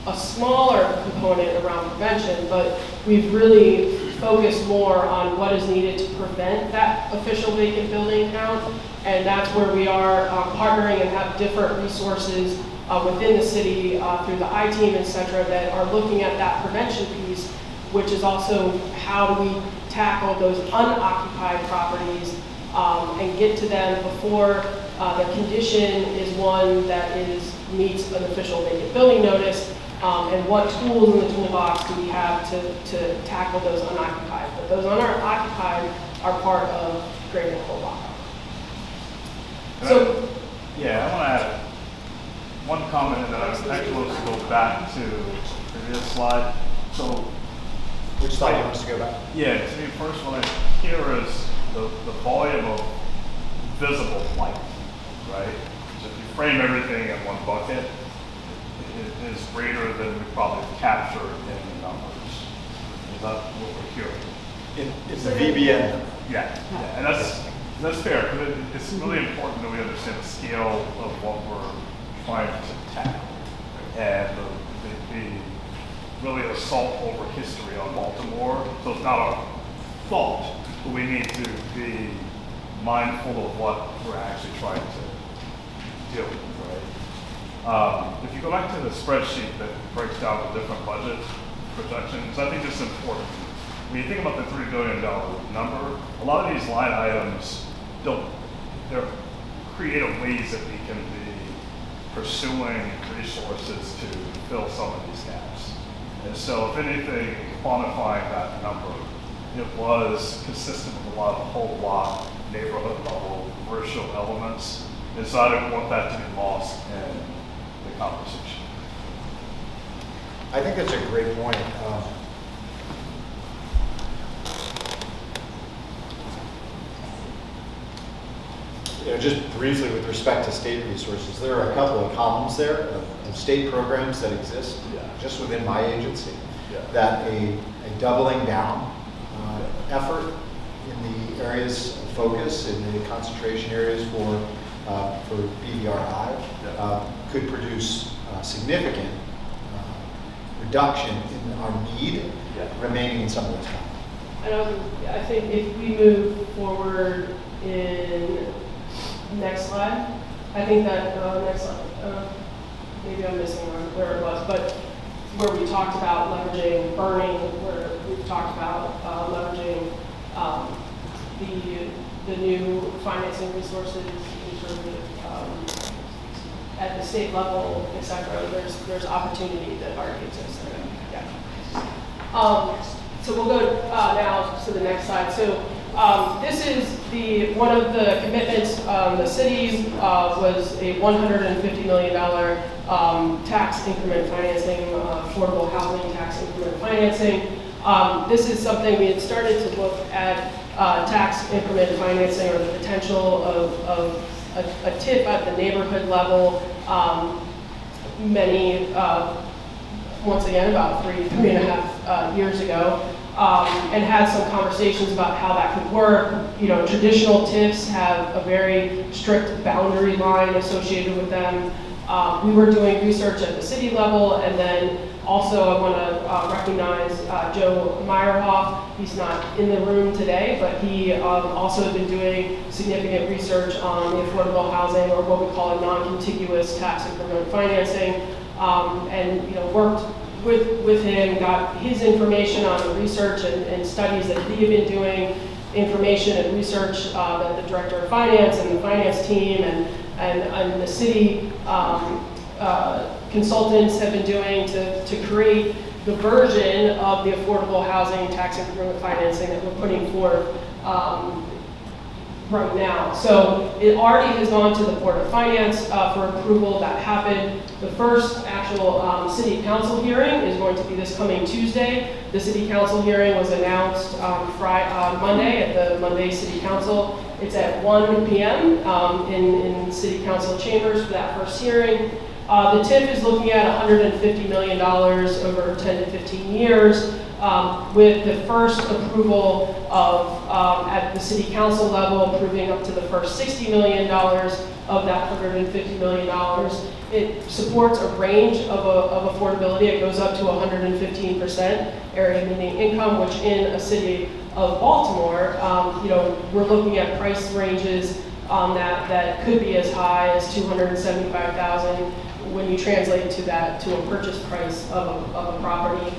a smaller component around prevention, but we've really focused more on what is needed to prevent that official vacant building count. And that's where we are partnering and have different resources within the city through the I-team, et cetera, that are looking at that prevention piece, which is also how do we tackle those unoccupied properties and get to them before the condition is one that meets an official vacant building notice, and what tools in the toolbox do we have to tackle those unoccupied. But those unoccupied are part of creating a whole lot. So, yeah, I want to add one comment that I actually want to go back to the previous slide. So, which slide do you want us to go back? Yeah, to me, first one here is the volume of visible light, right? So if you frame everything in one bucket, it is greater than we probably captured in the numbers. Is that what we're hearing? It's the VBN. Yeah, and that's fair, because it's really important that we understand the scale of what we're trying to tackle. And the really assault over history on Baltimore, so it's not our fault, but we need to be mindful of what we're actually trying to deal with, right? If you go back to the spreadsheet that breaks down the different budget projections, I think it's important. When you think about the $3 billion number, a lot of these line items they're creative ways that we can be pursuing resources to fill some of these gaps. And so if anything, quantifying that number, it was consistent with a lot of whole block, neighborhood level, commercial elements. And so I don't want that to be lost in the conversation. I think that's a great point. Just briefly with respect to state resources, there are a couple of columns there of state programs that exist just within my agency that a doubling down effort in the areas of focus, in the concentration areas for BVRI could produce significant reduction in our need remaining in some of those columns. And I think if we move forward in next slide. I think that next slide, maybe I'm missing where it was, but where we talked about leveraging burning, where we've talked about leveraging the new financing resources at the state level, et cetera. There's opportunity that already exists there. Yeah. So we'll go now to the next slide. So this is one of the commitments. The city was a $150 million tax increment financing, affordable housing tax increment financing. This is something we had started to look at tax increment financing, or the potential of a tip at the neighborhood level. Once again, about three and a half years ago. And had some conversations about how that could work. Traditional TIFs have a very strict boundary line associated with them. We were doing research at the city level, and then also I want to recognize Joe Meyerhoff. He's not in the room today, but he also has been doing significant research on the affordable housing, or what we call a non-contiguous tax increment financing, and worked with him, got his information on the research and studies that he had been doing, information and research that the director of finance and the finance team and the city consultants have been doing to create the version of the affordable housing tax increment financing that we're putting forth right now. So it already has gone to the Board of Finance for approval. That happened. The first actual city council hearing is going to be this coming Tuesday. The city council hearing was announced Monday at the Monday City Council. It's at 1 p.m. In City Council chambers for that first hearing. The TIF is looking at $150 million over 10 to 15 years, with the first approval of, at the city council level, approving up to the first $60 million of that $150 million. It supports a range of affordability. It goes up to 115% area median income, which in a city of Baltimore, we're looking at price ranges that could be as high as $275,000 when you translate to a purchase price of a property.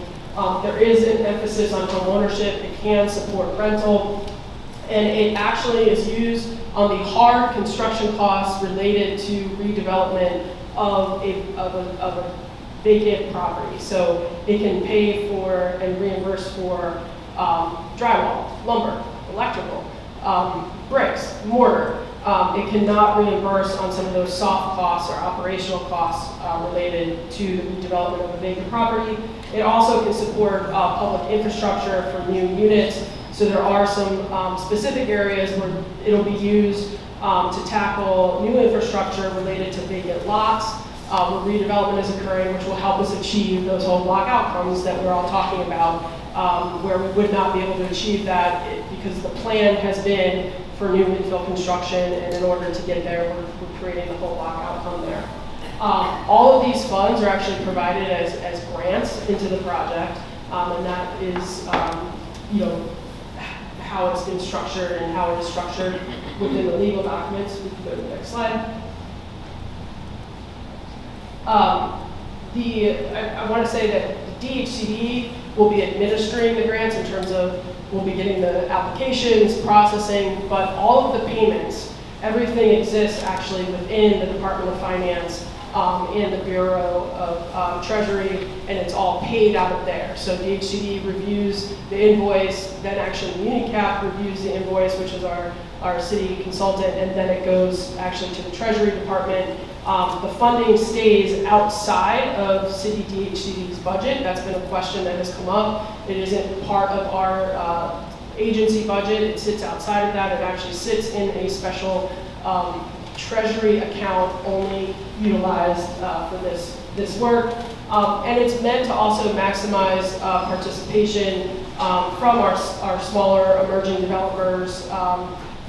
There is an emphasis on home ownership. It can support rental, and it actually is used on the hard construction costs related to redevelopment of a vacant property. So it can pay for and reimburse for drywall, lumber, electrical, bricks, mortar. It cannot reimburse on some of those soft costs or operational costs related to the redevelopment of a vacant property. It also can support public infrastructure for new units. So there are some specific areas where it'll be used to tackle new infrastructure related to vacant lots, where redevelopment is occurring, which will help us achieve those whole block outcomes that we're all talking about, where we would not be able to achieve that because the plan has been for new infill construction, and in order to get there, we're creating the whole block outcome there. All of these funds are actually provided as grants into the project, and that is, how it's been structured and how it is structured within the legal documents. We can go to the next slide. I want to say that the DHCD will be administering the grants in terms of we'll be getting the applications, processing, but all of the payments, everything exists actually within the Department of Finance and the Bureau of Treasury, and it's all paid out of there. So DHCD reviews the invoice, then actually UniCap reviews the invoice, which is our city consultant, and then it goes actually to the Treasury Department. The funding stays outside of city DHCD's budget. That's been a question that has come up. It isn't part of our agency budget. It sits outside of that. It actually sits in a special treasury account only utilized for this work. And it's meant to also maximize participation from our smaller emerging developers.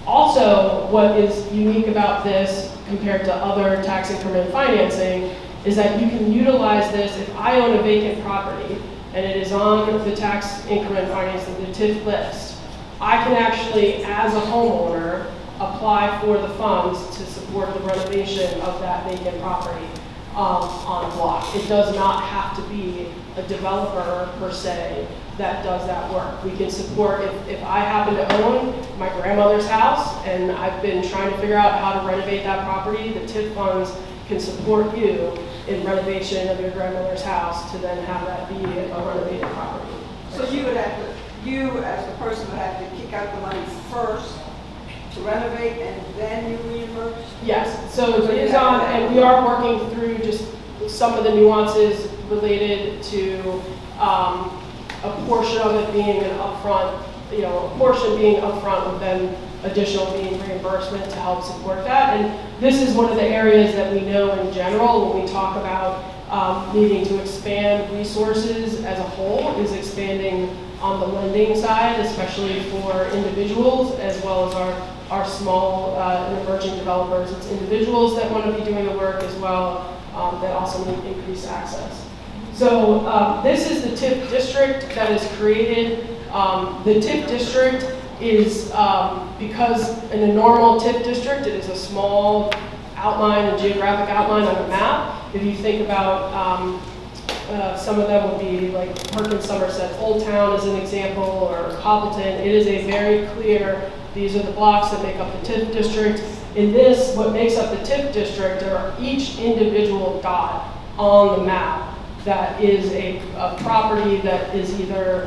Also, what is unique about this compared to other tax increment financing is that you can utilize this if I own a vacant property and it is on the tax increment financing, the TIF list. I can actually, as a homeowner, apply for the funds to support the renovation of that vacant property on a block. It does not have to be a developer per se that does that work. We can support, if I happen to own my grandmother's house and I've been trying to figure out how to renovate that property, the TIF funds can support you in renovation of your grandmother's house to then have that be a renovated property. So you would have to, you as the person would have to kick out the money first to renovate and then you reimburse? Yes, so it is on, and we are working through just some of the nuances related to a portion of it being an upfront, a portion being upfront with then additional being reimbursement to help support that. And this is one of the areas that we know in general when we talk about needing to expand resources as a whole is expanding on the lending side, especially for individuals as well as our small and emerging developers. It's individuals that want to be doing the work as well that also need increased access. So this is the TIF district that is created. The TIF district is, because in a normal TIF district, it is a small outline, a geographic outline on a map. If you think about some of them would be like Perkins, Somerset, Old Town as an example, or Cobbleton. It is a very clear, these are the blocks that make up the TIF district. In this, what makes up the TIF district are each individual dot on the map that is a property that is either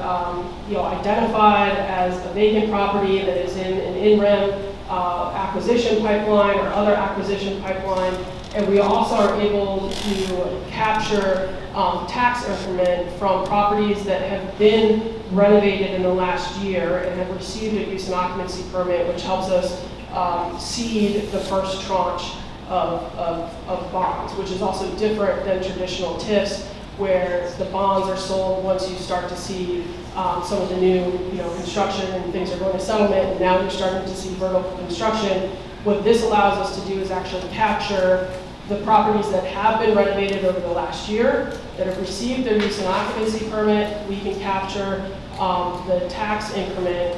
identified as a vacant property that is in an in-rem acquisition pipeline or other acquisition pipeline. And we also are able to capture tax increment from properties that have been renovated in the last year and have received a use and occupancy permit, which helps us seed the first tranche of bonds, which is also different than traditional TIFs, where the bonds are sold once you start to see some of the new construction and things are going to settlement, and now you're starting to see vertical construction. What this allows us to do is actually capture the properties that have been renovated over the last year, that have received their use and occupancy permit. We can capture the tax increment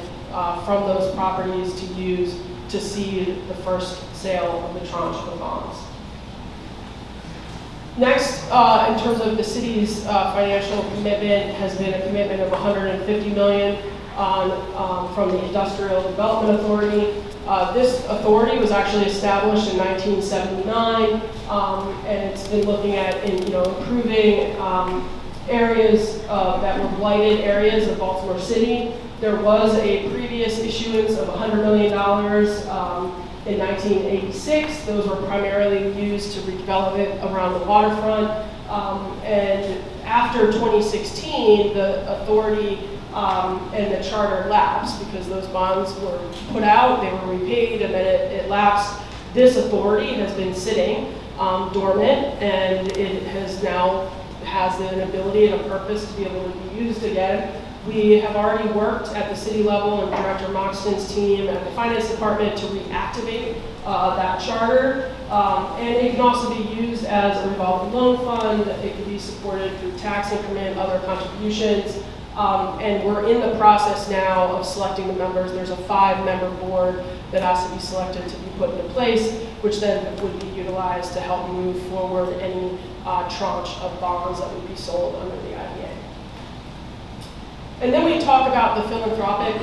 from those properties to use to seed the first sale of the tranche of bonds. Next, in terms of the city's financial commitment, has been a commitment of $150 million from the Industrial Development Authority. This authority was actually established in 1979, and it's been looking at improving areas that were blighted areas of Baltimore City. There was a previous issuance of $100 million in 1986. Those were primarily used to redevelop it around the waterfront. And after 2016, the authority and the charter lapsed because those bonds were put out, they were repaid, and then it lapsed. This authority has been sitting dormant, and it has now has an ability and a purpose to be able to be used again. We have already worked at the city level and Director Moxton's team at the finance department to reactivate that charter. And it can also be used as a revolving loan fund. It can be supported through tax increment, other contributions. And we're in the process now of selecting the members. There's a 5-member board that has to be selected to be put into place, which then would be utilized to help move forward any tranche of bonds that would be sold under the IDA. And then we talk about the philanthropic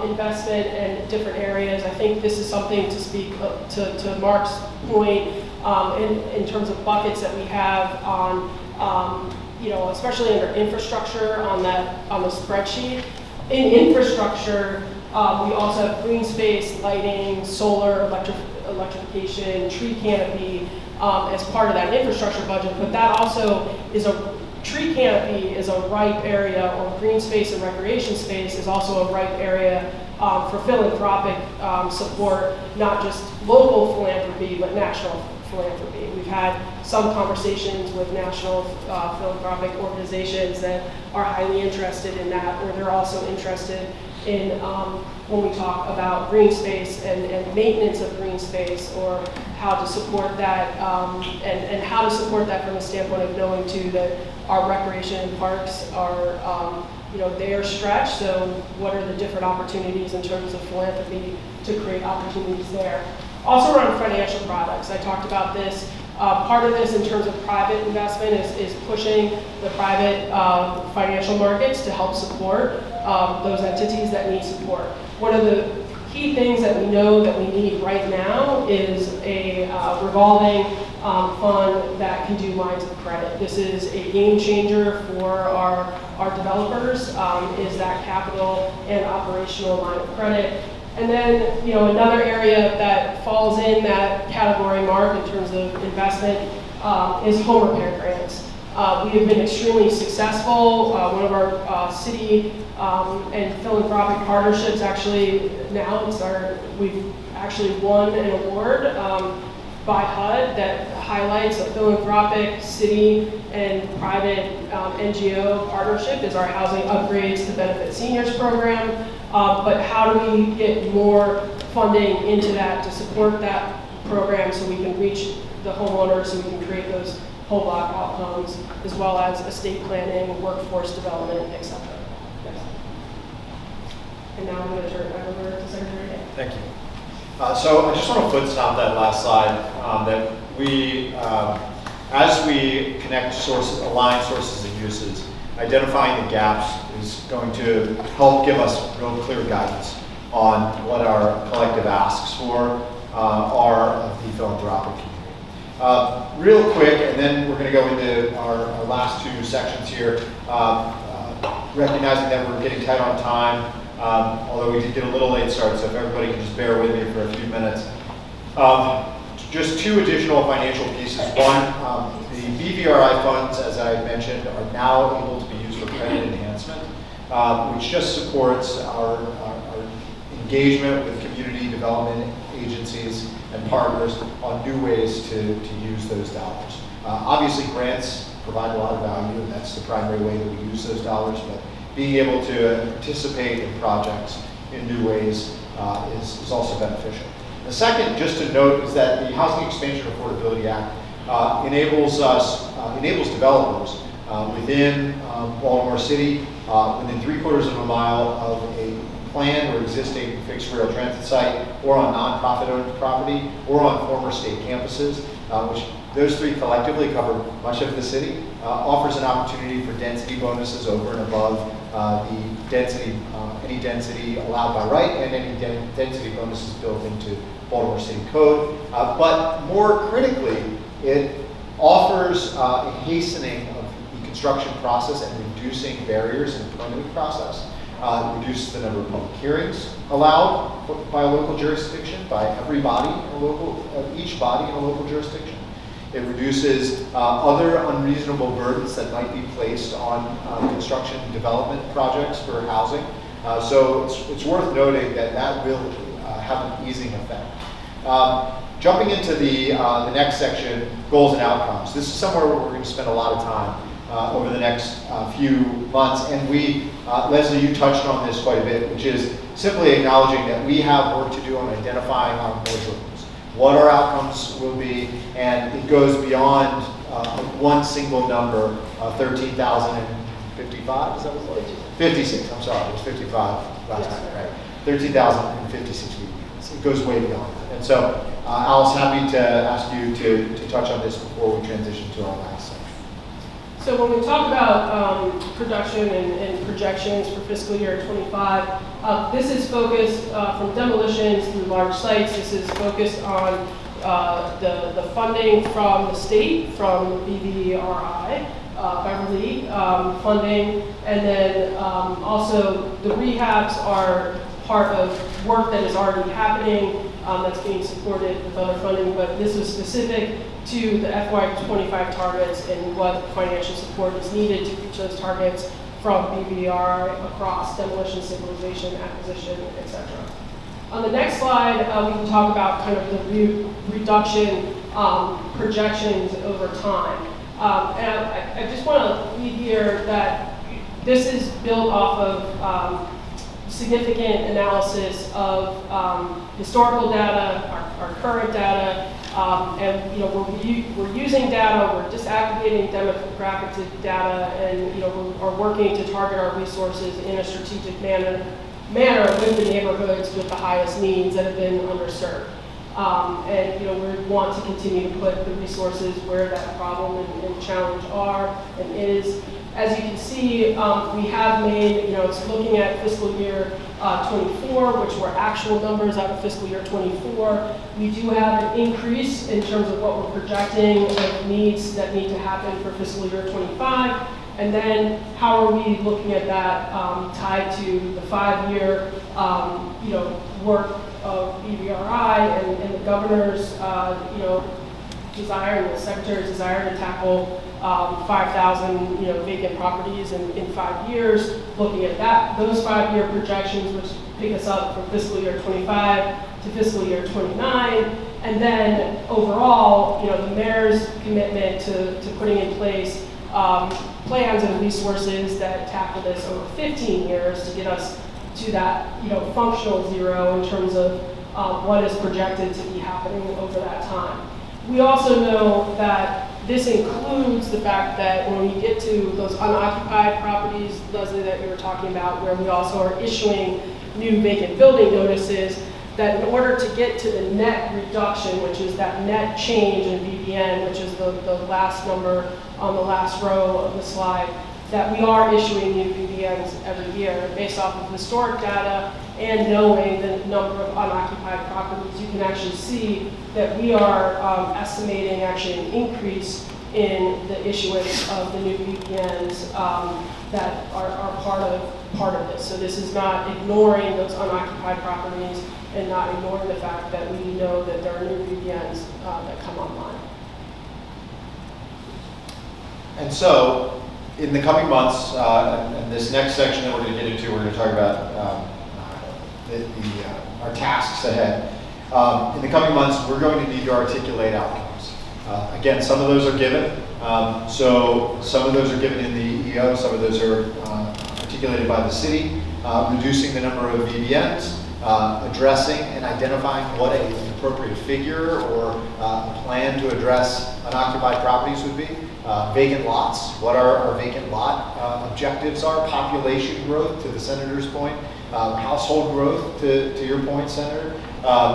investment and different areas. I think this is something to speak to Mark's point in terms of buckets that we have on, especially under infrastructure on the spreadsheet. In infrastructure, we also have green space, lighting, solar, electrification, tree canopy as part of that infrastructure budget. But that also is tree canopy is a ripe area, or green space and recreation space is also a ripe area for philanthropic support, not just local philanthropy, but national philanthropy. We've had some conversations with national philanthropic organizations that are highly interested in that, or they're also interested in when we talk about green space and maintenance of green space, or how to support that, and how to support that from a standpoint of knowing too that our recreation and parks are, they are stretched. So what are the different opportunities in terms of philanthropy to create opportunities there? Also around financial products, I talked about this. Part of this in terms of private investment is pushing the private financial markets to help support those entities that need support. One of the key things that we know that we need right now is a revolving fund that can do lines of credit. This is a game changer for our developers, is that capital and operational line of credit. And then, another area that falls in that category, Mark, in terms of investment, is home repair grants. We have been extremely successful. One of our city and philanthropic partnerships actually we've actually won an award by HUD that highlights a philanthropic city and private NGO partnership is our Housing Upgrades to Benefit Seniors program. But how do we get more funding into that to support that program so we can reach the homeowners, so we can create those whole block outcomes, as well as estate planning, workforce development, et cetera. Yes. And now I'm going to turn it back over to Secretary Day. Thank you. So I just want to footstop that last slide, that we, as we connect sources, align sources and uses, identifying the gaps is going to help give us real clear guidance on what our collective asks for are of the philanthropic community. Real quick, and then we're going to go into our last two sections here, recognizing that we're getting tight on time, although we did get a little late start, so if everybody can just bear with me for a few minutes. Just two additional financial pieces. One, the BVRI funds, as I mentioned, are now able to be used for credit enhancement, which just supports our engagement with community development agencies and partners on new ways to use those dollars. Obviously, grants provide a lot of value, and that's the primary way that we use those dollars, but being able to participate in projects in new ways is also beneficial. The second, just to note, is that the Housing Expansion Affordability Act enables developers within Baltimore City, within 3/4 of a mile of a planned or existing fixed rail transit site, or on nonprofit-owned property, or on former state campuses, which those three collectively cover much of the city, offers an opportunity for density bonuses over and above the density, any density allowed by right, and any density bonuses built into Baltimore City Code. But more critically, it offers a hastening of the construction process and reducing barriers in the permitting process. It reduces the number of public hearings allowed by a local jurisdiction, by every body in a local, each body in a local jurisdiction. It reduces other unreasonable burdens that might be placed on construction and development projects for housing. So it's worth noting that that will have an easing effect. Jumping into the next section, goals and outcomes. This is somewhere where we're going to spend a lot of time over the next few months. And we, Leslie, you touched on this quite a bit, which is simply acknowledging that we have work to do on identifying our measurables, what our outcomes will be, and it goes beyond one single number, 13,055, is that what it was? 56, I'm sorry, it was 55 last time, right? 13,056 people. It goes way beyond that. And so Alice, happy to ask you to touch on this before we transition to our last section. So when we talk about production and projections for fiscal year 25, this is focused from demolitions through large sites. This is focused on the funding from the state, from BVRI, Beverly funding, and then also the rehabs are part of work that is already happening that's being supported with other funding, but this is specific to the FY25 targets and what financial support is needed to reach those targets from BVR across demolition, stabilization, acquisition, etc. On the next slide, we can talk about kind of the reduction projections over time. And I just want to leave here that this is built off of significant analysis of historical data, our current data, and we're using data, we're disaggregating demographic data, and we're working to target our resources in a strategic manner with the neighborhoods with the highest needs that have been underserved. And we want to continue to put the resources where that problem and challenge are and is. As you can see, we have made, it's looking at fiscal year 24, which were actual numbers out of fiscal year 24. We do have an increase in terms of what we're projecting of needs that need to happen for fiscal year 25. And then how are we looking at that tied to the 5-year, work of BVRI and the governor's, desire and the secretary's desire to tackle 5,000 vacant properties in 5 years, looking at those 5-year projections, which pick us up from fiscal year 25 to fiscal year 29, and then overall, the mayor's commitment to putting in place plans and resources that tackle this over 15 years to get us to that functional zero in terms of what is projected to be happening over that time. We also know that This includes the fact that when we get to those unoccupied properties, Leslie, that you were talking about, where we also are issuing new vacant building notices, that in order to get to the net reduction, which is that net change in VBN, which is the last number on the last row of the slide, that we are issuing new VBNs every year based off of historic data and knowing the number of unoccupied properties. You can actually see that we are estimating actually an increase in the issuance of the new VPNs that are part of this. So this is not ignoring those unoccupied properties and not ignoring the fact that we know that there are new VPNs that come online. And so, in the coming months, and this next section that we're going to get into, we're going to talk about our tasks ahead. In the coming months, we're going to need to articulate outcomes. Again, some of those are given. So some of those are given in the EO, some of those are articulated by the city, reducing the number of VBNs, addressing and identifying what an appropriate figure or a plan to address unoccupied properties would be. Vacant lots, what our vacant lot objectives are, population growth, to the Senator's point, household growth, to your point, Senator,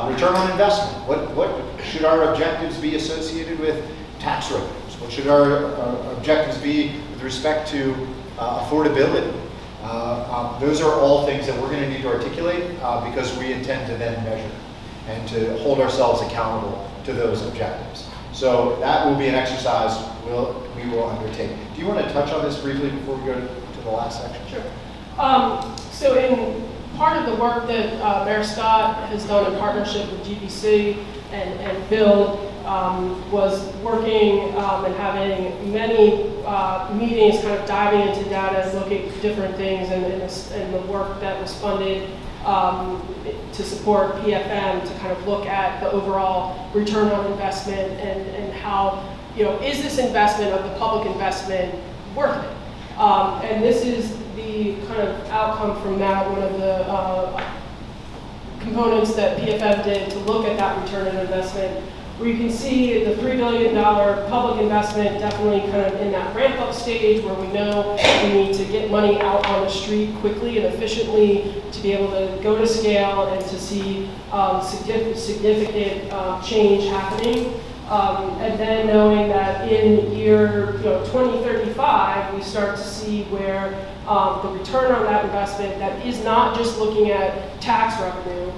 return on investment. What should our objectives be associated with tax revenues? What should our objectives be with respect to affordability? Those are all things that we're going to need to articulate because we intend to then measure and to hold ourselves accountable to those objectives. So that will be an exercise we will undertake. Do you want to touch on this briefly before we go to the last section? Sure. So in part of the work that Mayor Scott has done in partnership with GBC and Bill was working and having many meetings kind of diving into data and looking at different things and the work that was funded to support PFM to kind of look at the overall return on investment and how, is this investment of the public investment worth it? And this is the kind of outcome from that, one of the components that PFM did to look at that return on investment, where you can see the $3 billion public investment definitely kind of in that ramp up stage where we know we need to get money out on the street quickly and efficiently to be able to go to scale and to see significant change happening. And then knowing that in year 2035, we start to see where the return on that investment that is not just looking at tax revenue.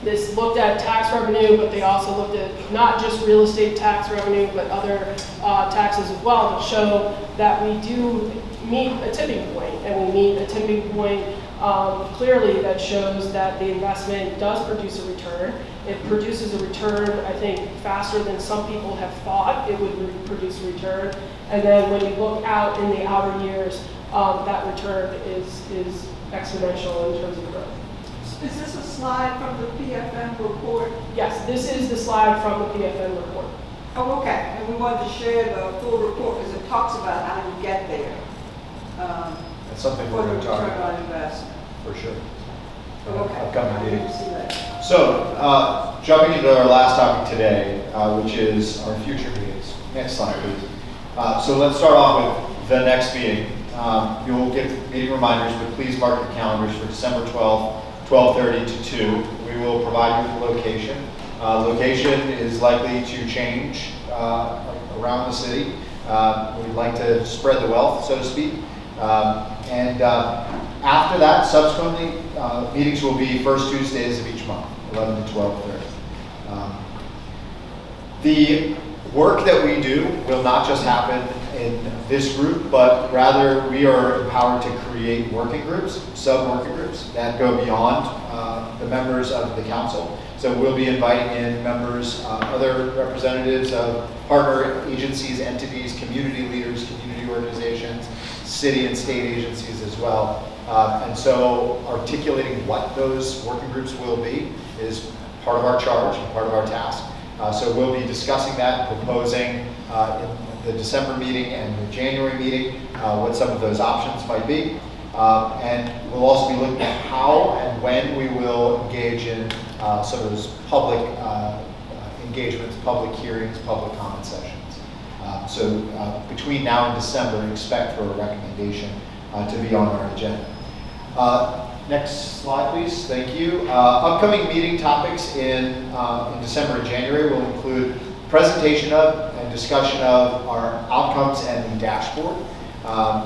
This looked at tax revenue, but they also looked at not just real estate tax revenue, but other taxes as well to show that we do meet a tipping point, and we meet a tipping point clearly that shows that the investment does produce a return. It produces a return, I think, faster than some people have thought it would produce a return. And then when you look out in the outer years, that return is exponential in terms of growth. Is this a slide from the PFM report? Yes, this is the slide from the PFM report. Oh, okay. And we wanted to share the full report because it talks about how you get there. That's something we're going to talk about. Return on investment. For sure. Okay. Upcoming meetings. See that. So, jumping into our last topic today, which is our future meetings. Next slide, please. So let's start off with the next meeting. You'll get meeting reminders, but please mark your calendars for December 12th, 12:30 to 2. We will provide you with the location. Location is likely to change around the city. We'd like to spread the wealth, so to speak. And after that, subsequently, meetings will be first Tuesdays of each month, 11 to 12:30. The work that we do will not just happen in this group, but rather we are empowered to create working groups, sub-working groups that go beyond the members of the council. So we'll be inviting in members, other representatives of partner agencies, entities, community leaders, community organizations, city and state agencies as well. And so articulating what those working groups will be is part of our charge and part of our task. So we'll be discussing that, proposing in the December meeting and the January meeting what some of those options might be. And we'll also be looking at how and when we will engage in some of those public engagements, public hearings, public comment sessions. Between now and December, expect for a recommendation to be on our agenda. Next slide, please. Thank you. Upcoming meeting topics in December and January will include presentation of and discussion of our outcomes and the dashboard.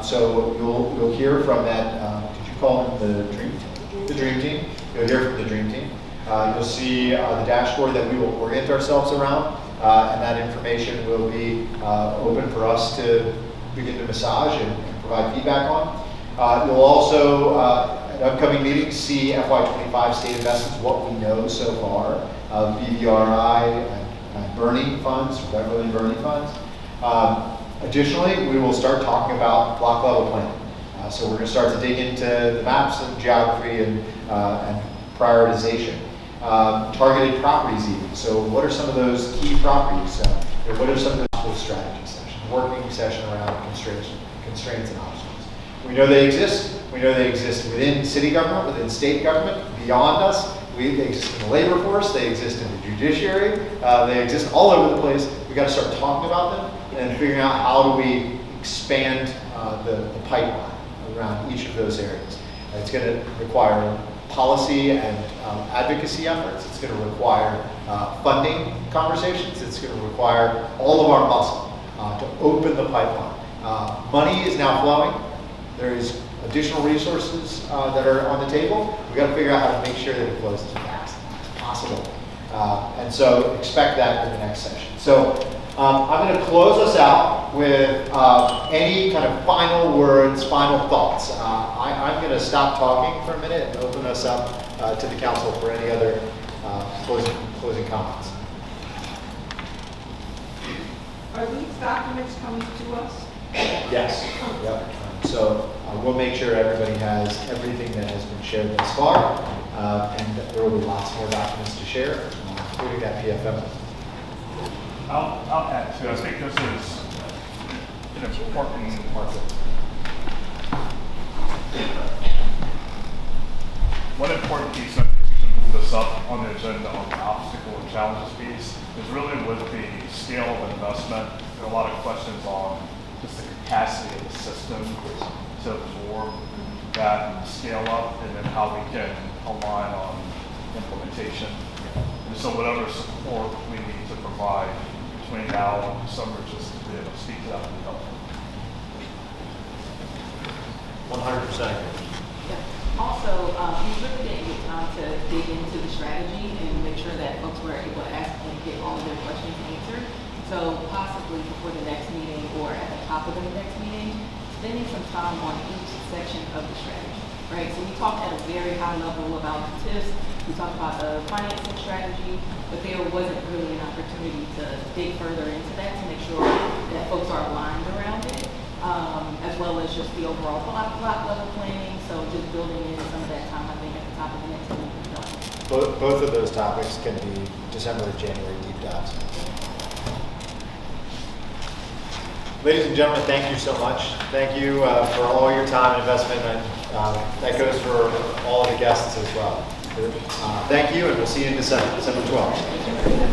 So you'll hear from that. Did you call them the dream team? The dream team. You'll hear from the dream team. You'll see the dashboard that we will orient ourselves around, and that information will be open for us to begin to massage and provide feedback on. You'll also, at upcoming meetings, see FY25 state investments, what we know so far of BVRI and burning funds, Beverly burning funds. Additionally, we will start talking about block level planning. So we're going to start to dig into the maps and geography and prioritization. Targeted properties even. So what are some of those key properties? What are some of those strategy sessions, working session around constraints and obstacles? We know they exist. We know they exist within city government, within state government, beyond us. They exist in the labor force. They exist in the judiciary. They exist all over the place. We've got to start talking about them and figuring out how do we expand the pipeline around each of those areas. It's going to require policy and advocacy efforts. It's going to require funding conversations. It's going to require all of our muscle to open the pipeline. Money is now flowing. There is additional resources that are on the table. We've got to figure out how to make sure that it flows as fast as possible. And so expect that in the next session. So I'm going to close us out with any kind of final words, final thoughts. I'm going to stop talking for a minute and open us up to the council for any other closing comments. Are these documents coming to us? Yes. Yep. So we'll make sure everybody has everything that has been shared thus far, and there will be lots more documents to share, including that PFM. I'll add too. I think this is an important part of it. One important piece, I think we can move this up on the agenda on the obstacle and challenges piece, is really with the scale of investment. There are a lot of questions on just the capacity of the system to absorb that scale up, and then how we can align on implementation. And so whatever support we need to provide between now and summer, just to be able to speak to that would be helpful. 100%. Also, we really didn't get time to dig into the strategy and make sure that folks were able to ask and get all of their questions answered. So possibly before the next meeting or at the top of the next meeting, spending some time on each section of the strategy, right? So we talked at a very high level about TIFs, we talked about the financing strategy, but there wasn't really an opportunity to dig further into that to make sure that folks are aligned around it, as well as just the overall block level planning. So just building in some of that time, I think, at the top of the next meeting. Both of those topics can be December to January deep dives. Ladies and gentlemen, thank you so much. Thank you for all your time and investment, and that goes for all of the guests as well. Thank you, and we'll see you in December 12th.